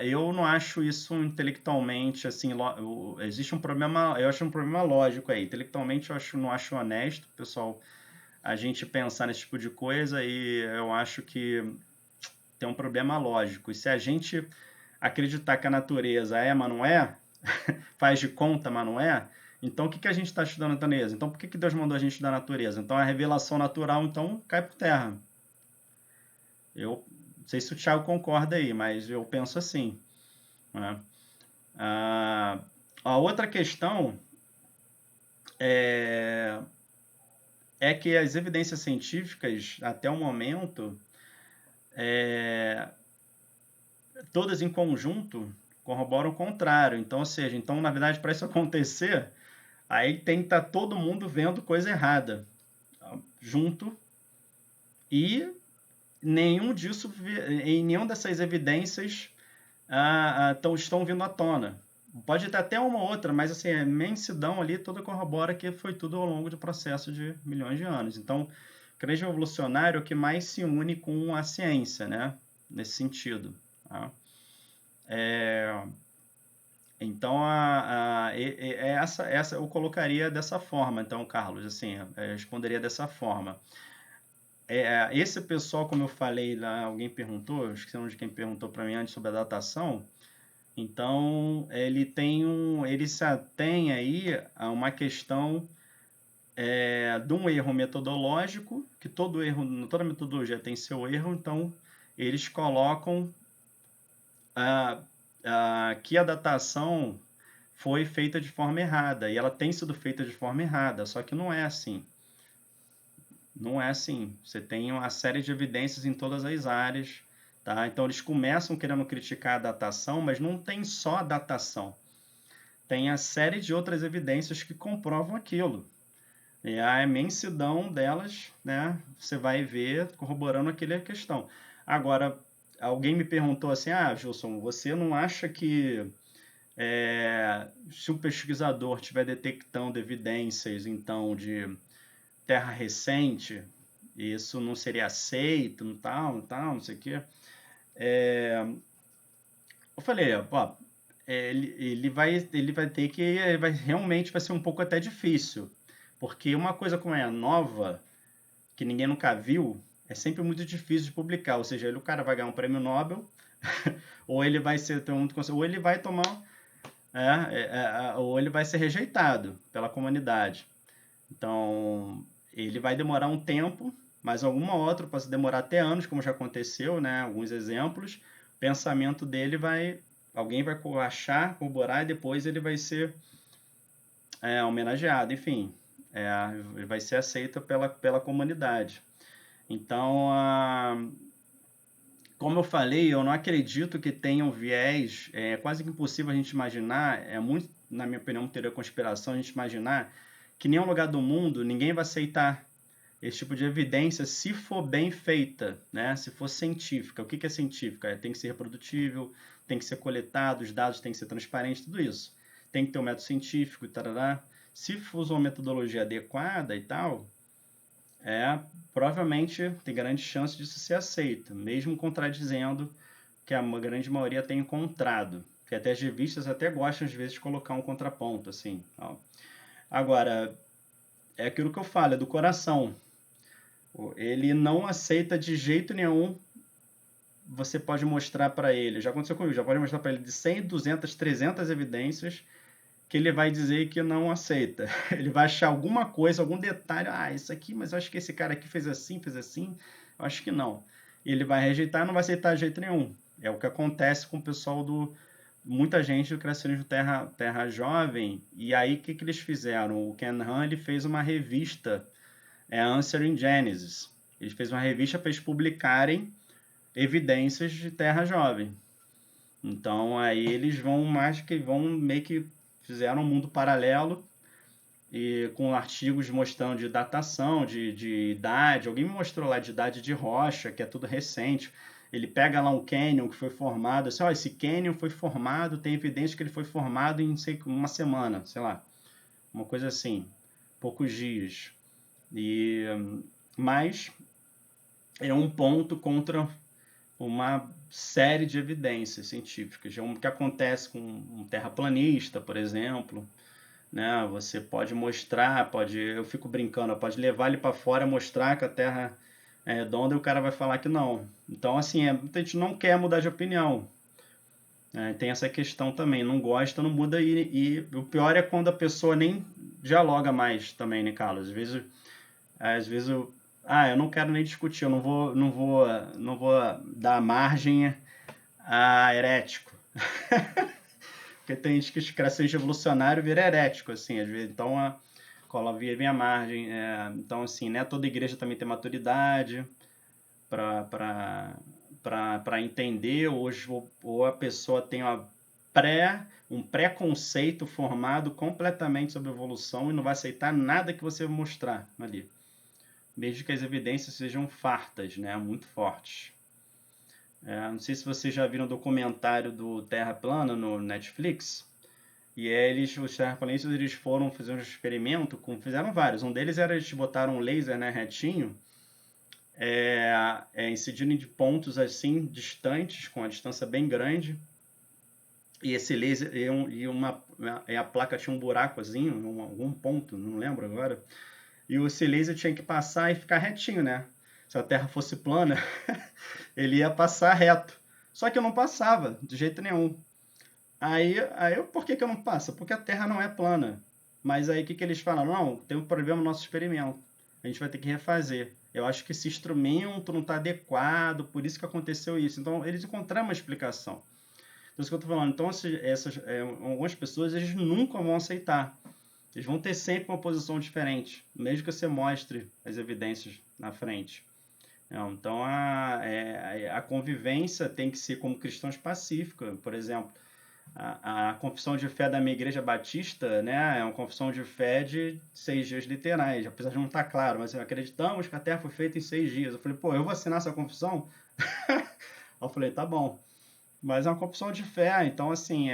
eu não acho isso intelectualmente, assim, existe um problema, eu acho um problema lógico aí. Intelectualmente, não acho honesto, pessoal, a gente pensar nesse tipo de coisa, e eu acho que tem um problema lógico. E se a gente acreditar que a natureza é, mas não é, faz de conta, mas não é, então o que a gente está estudando na natureza? Então por que Deus mandou a gente estudar a natureza? Então a revelação natural, então, cai por terra. Eu não sei se o Thiago concorda aí, mas eu penso assim, né? A outra questão é que as evidências científicas, até o momento, todas em conjunto corroboram o contrário. Então, ou seja, na verdade, para isso acontecer, aí tem que estar todo mundo vendo coisa errada junto, e nenhum disso, em nenhuma dessas evidências estão vindo à tona. Pode ter até uma ou outra, mas assim, a imensidão ali toda corrobora que foi tudo ao longo do processo de milhões de anos. Então, o creio evolucionário é o que mais se une com a ciência, né? Nesse sentido. Tá? Então, essa eu colocaria dessa forma. Então, Carlos, assim, eu responderia dessa forma. Esse pessoal, como eu falei lá, alguém perguntou, esqueci o nome de quem perguntou para mim antes sobre a datação. Então, ele se atém aí a uma questão de um erro metodológico, que toda metodologia tem seu erro, então eles colocam que a datação foi feita de forma errada, e ela tem sido feita de forma errada, só que não é assim. Não é assim. Você tem uma série de evidências em todas as áreas, tá? Então eles começam querendo criticar a datação, mas não tem só a datação. Tem a série de outras evidências que comprovam aquilo. E a imensidão delas, né, você vai ver corroborando aquela questão. Agora, alguém me perguntou assim, Gilson, você não acha que se um pesquisador estiver detectando evidências, então, de terra recente, isso não seria aceito, não sei o quê? Eu falei, realmente vai ser um pouco até difícil, porque uma coisa como é nova, que ninguém nunca viu, é sempre muito difícil de publicar, ou seja, o cara vai ganhar um prêmio Nobel, ou ele vai ou ele vai tomar, ou ele vai ser rejeitado pela comunidade. Então, ele vai demorar um tempo, mas alguma outra pode demorar até anos, como já aconteceu, né? Alguns exemplos. O pensamento dele alguém vai achar, corroborar, e depois ele vai ser homenageado, enfim, ele vai ser aceito pela comunidade. Então, como eu falei, eu não acredito que tenha um viés, é quase que impossível a gente imaginar, muito, na minha opinião, teoria da conspiração, a gente imaginar que em nenhum lugar do mundo ninguém vai aceitar esse tipo de evidência se for bem feita, né? Se for científica. O que é científica? Tem que ser reprodutível, tem que ser coletado, os dados têm que ser transparentes, tudo isso. Tem que ter um método científico, tarará. Se for usar uma metodologia adequada e tal, provavelmente tem grande chance disso ser aceito, mesmo contradizendo que a grande maioria tem encontrado. Que até as revistas até gostam, às vezes, de colocar um contraponto, assim. Ó. Agora, é aquilo que eu falo, é do coração. Ele não aceita de jeito nenhum. Você pode mostrar para ele, já aconteceu comigo, já pode mostrar para ele de 100, 200, 300 evidências que ele vai dizer que não aceita. Ele vai achar alguma coisa, algum detalhe, isso aqui, mas eu acho que esse cara aqui fez assim, eu acho que não. E ele vai rejeitar e não vai aceitar de jeito nenhum. É o que acontece com o pessoal muita gente do criacionismo Terra Jovem. E aí, o que eles fizeram? O Ken Han, ele fez uma revista, Answering Genesis. Ele fez uma revista para eles publicarem evidências de Terra jovem. Então aí eles vão meio que fizeram um mundo paralelo e com artigos mostrando de datação, de idade. Alguém me mostrou lá de idade de rocha, que é tudo recente. Ele pega lá um cânion que foi formado, assim, esse cânion foi formado, tem evidência que ele foi formado em, sei, uma semana, sei lá, uma coisa assim, poucos dias. Mas é um ponto contra uma série de evidências científicas. É o que acontece com um terraplanista, por exemplo, né? Você pode mostrar, eu fico brincando, pode levar ele para fora, mostrar que a Terra é redonda e o cara vai falar que não. Então, assim, a gente não quer mudar de opinião. Tem essa questão também, não gosta, não muda, e o pior é quando a pessoa nem dialoga mais também, né, Carlos? Às vezes eu não quero nem discutir, eu não vou dar margem a herético. Porque tem gente que cresce revolucionário e vira herético, assim, às vezes. Então, vem a margem. Então, assim, né, toda igreja também tem maturidade para entender, ou a pessoa tem um preconceito formado completamente sobre evolução e não vai aceitar nada que você mostrar ali, mesmo que as evidências sejam fartas, né, muito fortes. Não sei se vocês já viram o documentário do Terra Plana no Netflix. E os terraplanistas, eles foram fazer um experimento, fizeram vários. Um deles era eles botaram um laser, né, retinho, incidindo de pontos assim distantes, com a distância bem grande. E esse laser a placa tinha um buracozinho, algum ponto, não lembro agora. E esse laser tinha que passar e ficar retinho, né? Se a Terra fosse plana, ele ia passar reto. Só que eu não passava, de jeito nenhum. Aí por que eu não passo? Porque a Terra não é plana. Mas aí o que eles falaram? Não, tem um problema no nosso experimento. A gente vai ter que refazer. Eu acho que esse instrumento não está adequado, por isso que aconteceu isso. Então, eles encontraram uma explicação. Então, isso que eu estou falando. Então, algumas pessoas, eles nunca vão aceitar. Eles vão ter sempre uma posição diferente, mesmo que você mostre as evidências na frente. Então, a convivência tem que ser como cristãos pacífica. Por exemplo, a confissão de fé da minha igreja batista, né, é uma confissão de fé de 6 dias literais, apesar de não estar claro, mas acreditamos que a Terra foi feita em 6 dias. Eu falei, eu vou assinar essa confissão? Eu falei, tá bom. Mas é uma confissão de fé, então, assim,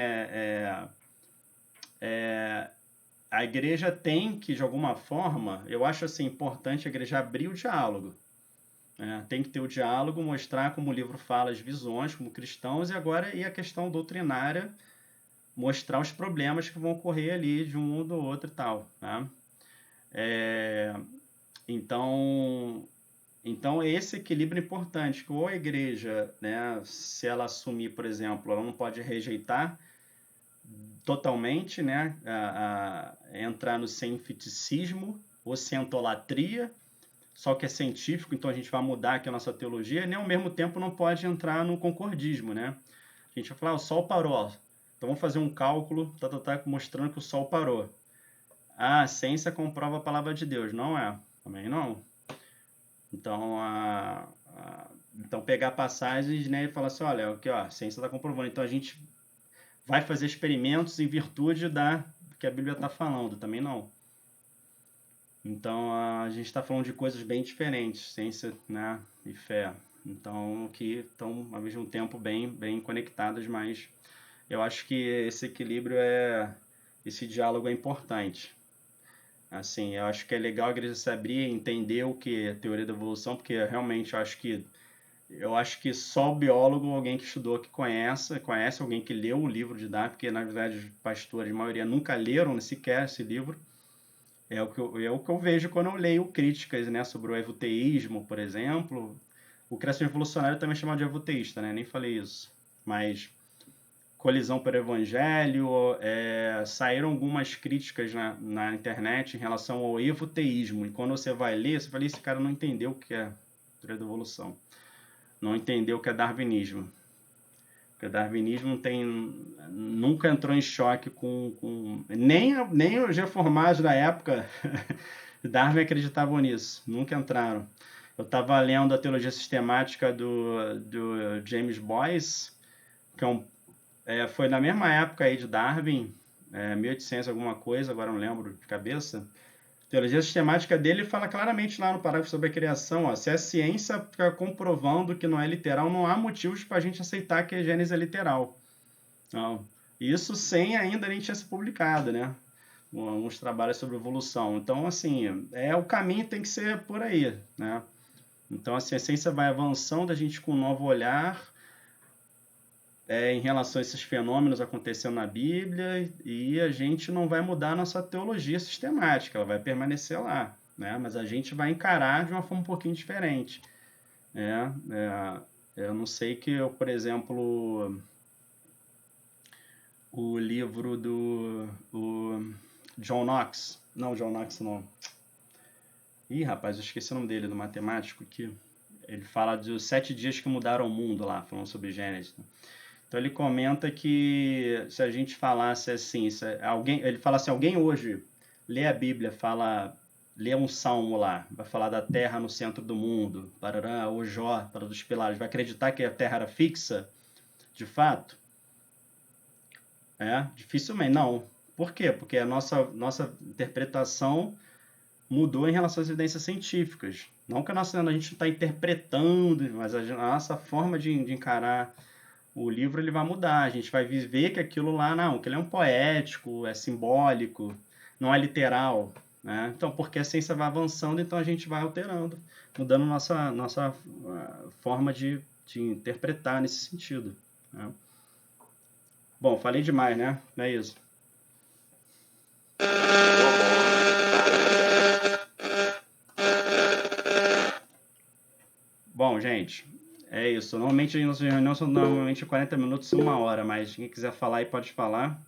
a igreja tem que, de alguma forma, eu acho assim, importante a igreja abrir o diálogo. Tem que ter o diálogo, mostrar como o livro fala as visões como cristãos, e a questão doutrinária, mostrar os problemas que vão ocorrer ali de um ou do outro e tal. Tá? Então, esse equilíbrio é importante, que ou a igreja, né, se ela assumir, por exemplo, ela não pode rejeitar totalmente, né, entrar no cientificismo ou cientolatria, só que é científico, então a gente vai mudar aqui a nossa teologia, e nem ao mesmo tempo não pode entrar no concordismo, né? A gente vai falar, o Sol parou, então vamos fazer um cálculo, mostrando que o Sol parou. A ciência comprova a palavra de Deus, não é? Também não. Então, então pegar passagens, né, e falar assim, olha, aqui, a ciência está comprovando, então a gente vai fazer experimentos em virtude da que a Bíblia está falando, também não. Então, a gente está falando de coisas bem diferentes, ciência, né, e fé. Então, que estão, ao mesmo tempo, bem conectadas, mas eu acho que esse equilíbrio, esse diálogo é importante. Assim, eu acho que é legal a igreja se abrir, entender o que é teoria da evolução, porque realmente eu acho que só o biólogo, alguém que estudou, que conhece alguém que leu o livro de Darwin, porque na verdade os pastores, a maioria, nunca leram sequer esse livro. É o que eu vejo quando eu leio críticas, né, sobre o evoteísmo, por exemplo. O criacionismo evolucionário também é chamado de evoteísta, né? Nem falei isso. Mas colisão pelo evangelho, saíram algumas críticas na internet em relação ao evoteísmo. E quando você vai ler, você fala, esse cara não entendeu o que é teoria da evolução. Não entendeu o que é darwinismo. Porque o darwinismo nunca entrou em choque com nem os reformados da época Darwin acreditavam nisso, nunca entraram. Eu estava lendo a teologia sistemática do James Boyce, que foi na mesma época aí de Darwin, 1800 alguma coisa, agora não lembro de cabeça. A teologia sistemática dele fala claramente lá no parágrafo sobre a criação, ó, se a ciência fica comprovando que não é literal, não há motivos para a gente aceitar que a Gênesis é literal. Não. Isso sem ainda nem tinha sido publicado, né? Uns trabalhos sobre evolução. Então, assim, o caminho tem que ser por aí, né? Então, assim, a ciência vai avançando, a gente com um novo olhar em relação a esses fenômenos acontecendo na Bíblia, e a gente não vai mudar a nossa teologia sistemática, ela vai permanecer lá, né? Mas a gente vai encarar de uma forma um pouquinho diferente. Eu não sei que, por exemplo, o livro do John Knox, não, John Knox não. Ih, rapaz, eu esqueci o nome dele, do matemático aqui. Ele fala dos 7 dias que mudaram o mundo lá, falando sobre Gênesis. Então ele comenta que se a gente falasse assim, ele fala assim, alguém hoje lê a Bíblia, lê um salmo lá, vai falar da terra no centro do mundo, parará, o Jó, para dos pilares, vai acreditar que a terra era fixa, de fato? Dificilmente, não. Por quê? Porque a nossa interpretação mudou em relação às evidências científicas. Não que a gente não está interpretando, mas a nossa forma de encarar o livro ele vai mudar. A gente vai ver que aquilo lá, não, que ele é um poético, é simbólico, não é literal. Né? Então, porque a ciência vai avançando, então a gente vai alterando, mudando nossa forma de interpretar nesse sentido. Né? Bom, falei demais, né? Não é isso. Bom, gente, é isso. Normalmente as nossas reuniões são 40 minutos e 1 hora, mas quem quiser falar aí pode falar.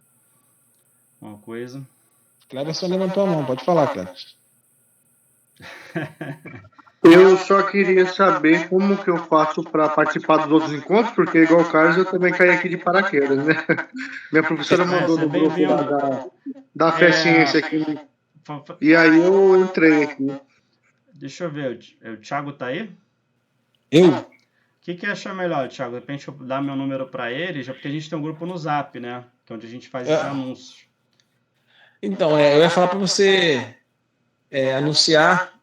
Uma coisa. Cleverson levantou a mão, pode falar, Cleverson. Eu só queria saber como que eu faço para participar dos outros encontros, porque igual o Carlos, eu também caí aqui de paraquedas, né? Minha professora mandou no grupo da Fé Ciência aqui. E aí eu entrei aqui. Deixa eu ver, o Thiago tá aí? Eu? O que achou melhor, Thiago? De repente eu dar meu número para ele, já porque a gente tem um grupo no Zap, né? Que é onde a gente faz esses anúncios. Então, eu ia falar para você anunciar,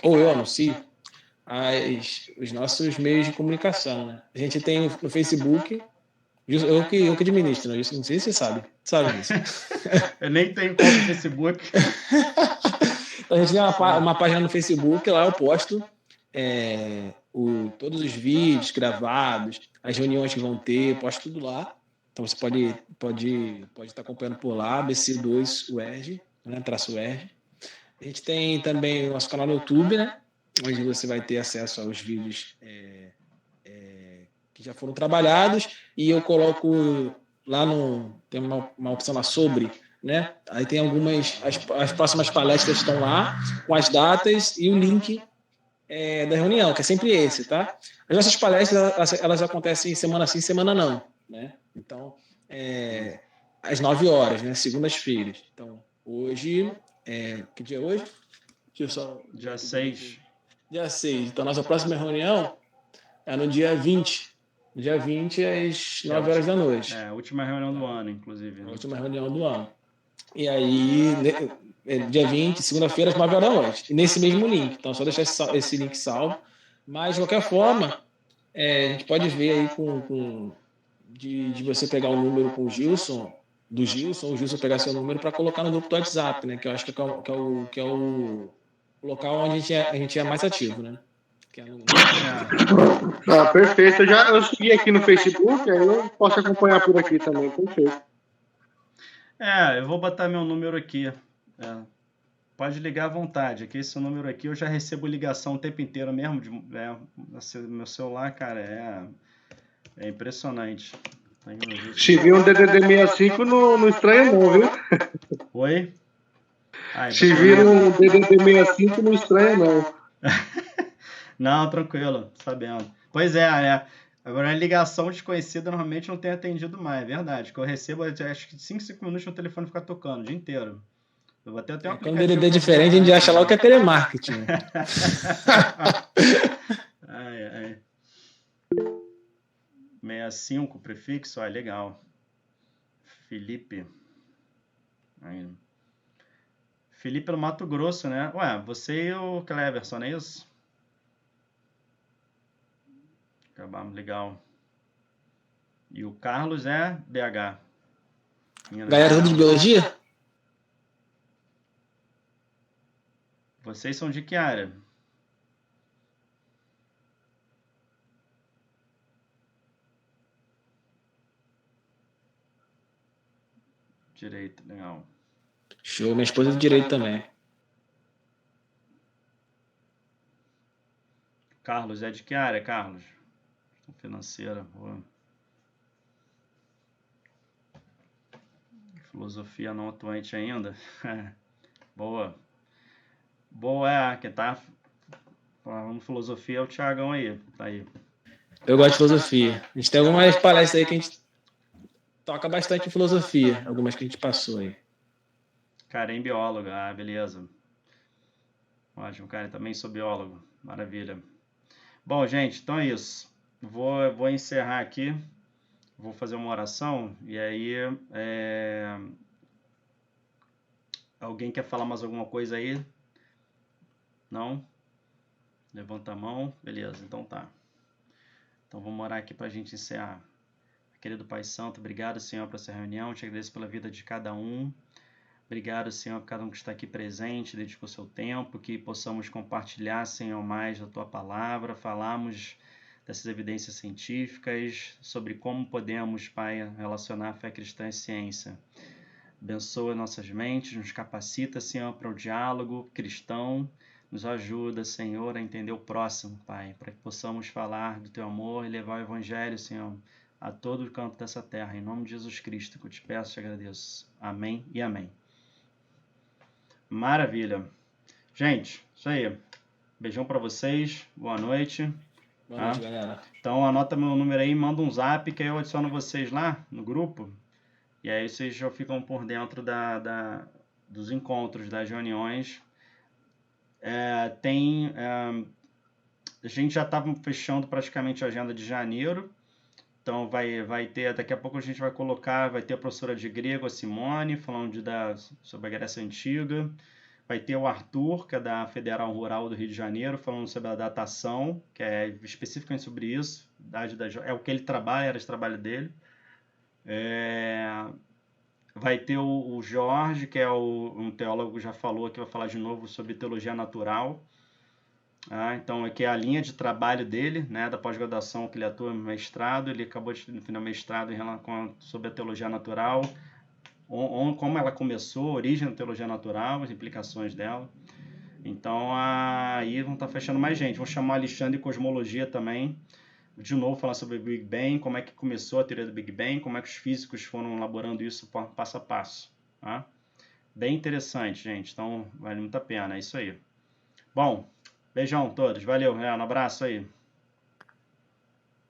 ou eu anuncio, os nossos meios de comunicação, né? A gente tem no Facebook, eu que administro, né? Isso não sei se você sabe disso. Eu nem tenho conta no Facebook. Então, a gente tem uma página no Facebook, lá eu posto todos os vídeos gravados, as reuniões que vão ter, eu posto tudo lá. Então você pode estar acompanhando por lá, BC2UERJ, né, _UERJ. A gente tem também o nosso canal no YouTube, né, onde você vai ter acesso aos vídeos que já foram trabalhados, e eu coloco lá tem uma opção lá sobre, né? Aí tem as próximas palestras estão lá, com as datas e o link da reunião, que é sempre esse, tá? As nossas palestras, elas acontecem semana sim, semana não, né? Então, às 9 horas, né? Segundas-feiras. Então, hoje, que dia é hoje? Dia 6. Dia 6. Então, nossa próxima reunião é no dia 20. No dia 20, às 9 horas da noite. A última reunião do ano, inclusive. Né? A última reunião do ano. E aí, dia 20, segunda-feira, às 9 horas da noite. E nesse mesmo link. Então, só deixar esse link salvo. Mas, de qualquer forma, a gente pode ver aí de você pegar um número com o Gilson, o Gilson pegar seu número para colocar no grupo do WhatsApp, né? Que eu acho que é o local onde a gente é mais ativo, né? Perfeito. Eu segui aqui no Facebook, aí eu posso acompanhar por aqui também. Perfeito. Eu vou botar meu número aqui. Pode ligar à vontade. Aqui, esse número aqui, eu já recebo ligação o tempo inteiro mesmo. Meu celular, cara, é impressionante. Se vir um DDD 65, não estranha não, viu? Oi? Se vir um DDD 65, não estranha não. Não, tranquilo, sabendo. Pois agora a ligação desconhecida normalmente não tem atendido mais, é verdade. Que eu recebo, acho que 5 minutos no telefone ficar tocando o dia inteiro. Eu vou até ter um Quando o DDD é diferente, a gente acha logo que é telemarketing. Ai, ai. 65, prefixo, legal. Felipe. Aí. Felipe no Mato Grosso, né? Ué, você e o Cleverson, não é isso? Acabamos, legal. E o Carlos é BH. Galera toda de biologia? Vocês são de que área? Direito, legal. Show, minha esposa é de direito também. Carlos, é de que área, Carlos? Financeira. Boa. Filosofia não atuante ainda. Boa. Boa, que tá falando filosofia é o Thiagão aí. Tá aí. Eu gosto de filosofia. A gente tem algumas palestras aí que a gente toca bastante em filosofia. Algumas que a gente passou aí. Karen, bióloga. Beleza. Ótimo, Karen, também sou biólogo. Maravilha. Bom, gente, então é isso. Vou encerrar aqui. Vou fazer uma oração. E aí, alguém quer falar mais alguma coisa aí? Não? Levanta a mão. Beleza, então tá. Então vamos orar aqui para a gente encerrar. Querido Pai Santo, obrigado, Senhor, por essa reunião. Te agradeço pela vida de cada um. Obrigado, Senhor, por cada um que está aqui presente, dedicou seu tempo, que possamos compartilhar, Senhor, mais da Tua palavra, falarmos dessas evidências científicas, sobre como podemos, Pai, relacionar a fé cristã e ciência. Abençoa nossas mentes, nos capacita, Senhor, para o diálogo cristão, nos ajuda, Senhor, a entender o próximo, Pai, para que possamos falar do Teu amor e levar o Evangelho, Senhor, a todo o canto dessa terra. Em nome de Jesus Cristo, que eu te peço e te agradeço. Amém e amém. Maravilha. Gente, isso aí. Beijão para vocês. Boa noite. Boa noite, galera. Então anota meu número aí, manda um zap que aí eu adiciono vocês lá no grupo. E aí vocês já ficam por dentro dos encontros, das reuniões. A gente já estava fechando praticamente a agenda de janeiro. Então vai ter, daqui a pouco a gente vai ter a professora de grego, a Simone, falando sobre a Grécia Antiga. Vai ter o Arthur, que é da Federal Rural do Rio de Janeiro, falando sobre a datação, que é especificamente sobre isso. É o que ele trabalha, era o trabalho dele. Vai ter o Jorge, que é um teólogo que já falou, que vai falar de novo sobre teologia natural. Então, aqui é a linha de trabalho dele, né, da pós-graduação que ele atua no mestrado. Ele acabou de finalizar o mestrado sobre a teologia natural, como ela começou, a origem da teologia natural, as implicações dela. Então, aí vão estar fechando mais gente. Vou chamar o Alexandre de Cosmologia também. De novo, falar sobre o Big Bang, como é que começou a teoria do Big Bang, como é que os físicos foram elaborando isso passo a passo. Tá? Bem interessante, gente. Então, vale muito a pena. É isso aí. Bom, beijão a todos. Valeu, um abraço aí.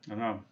Não.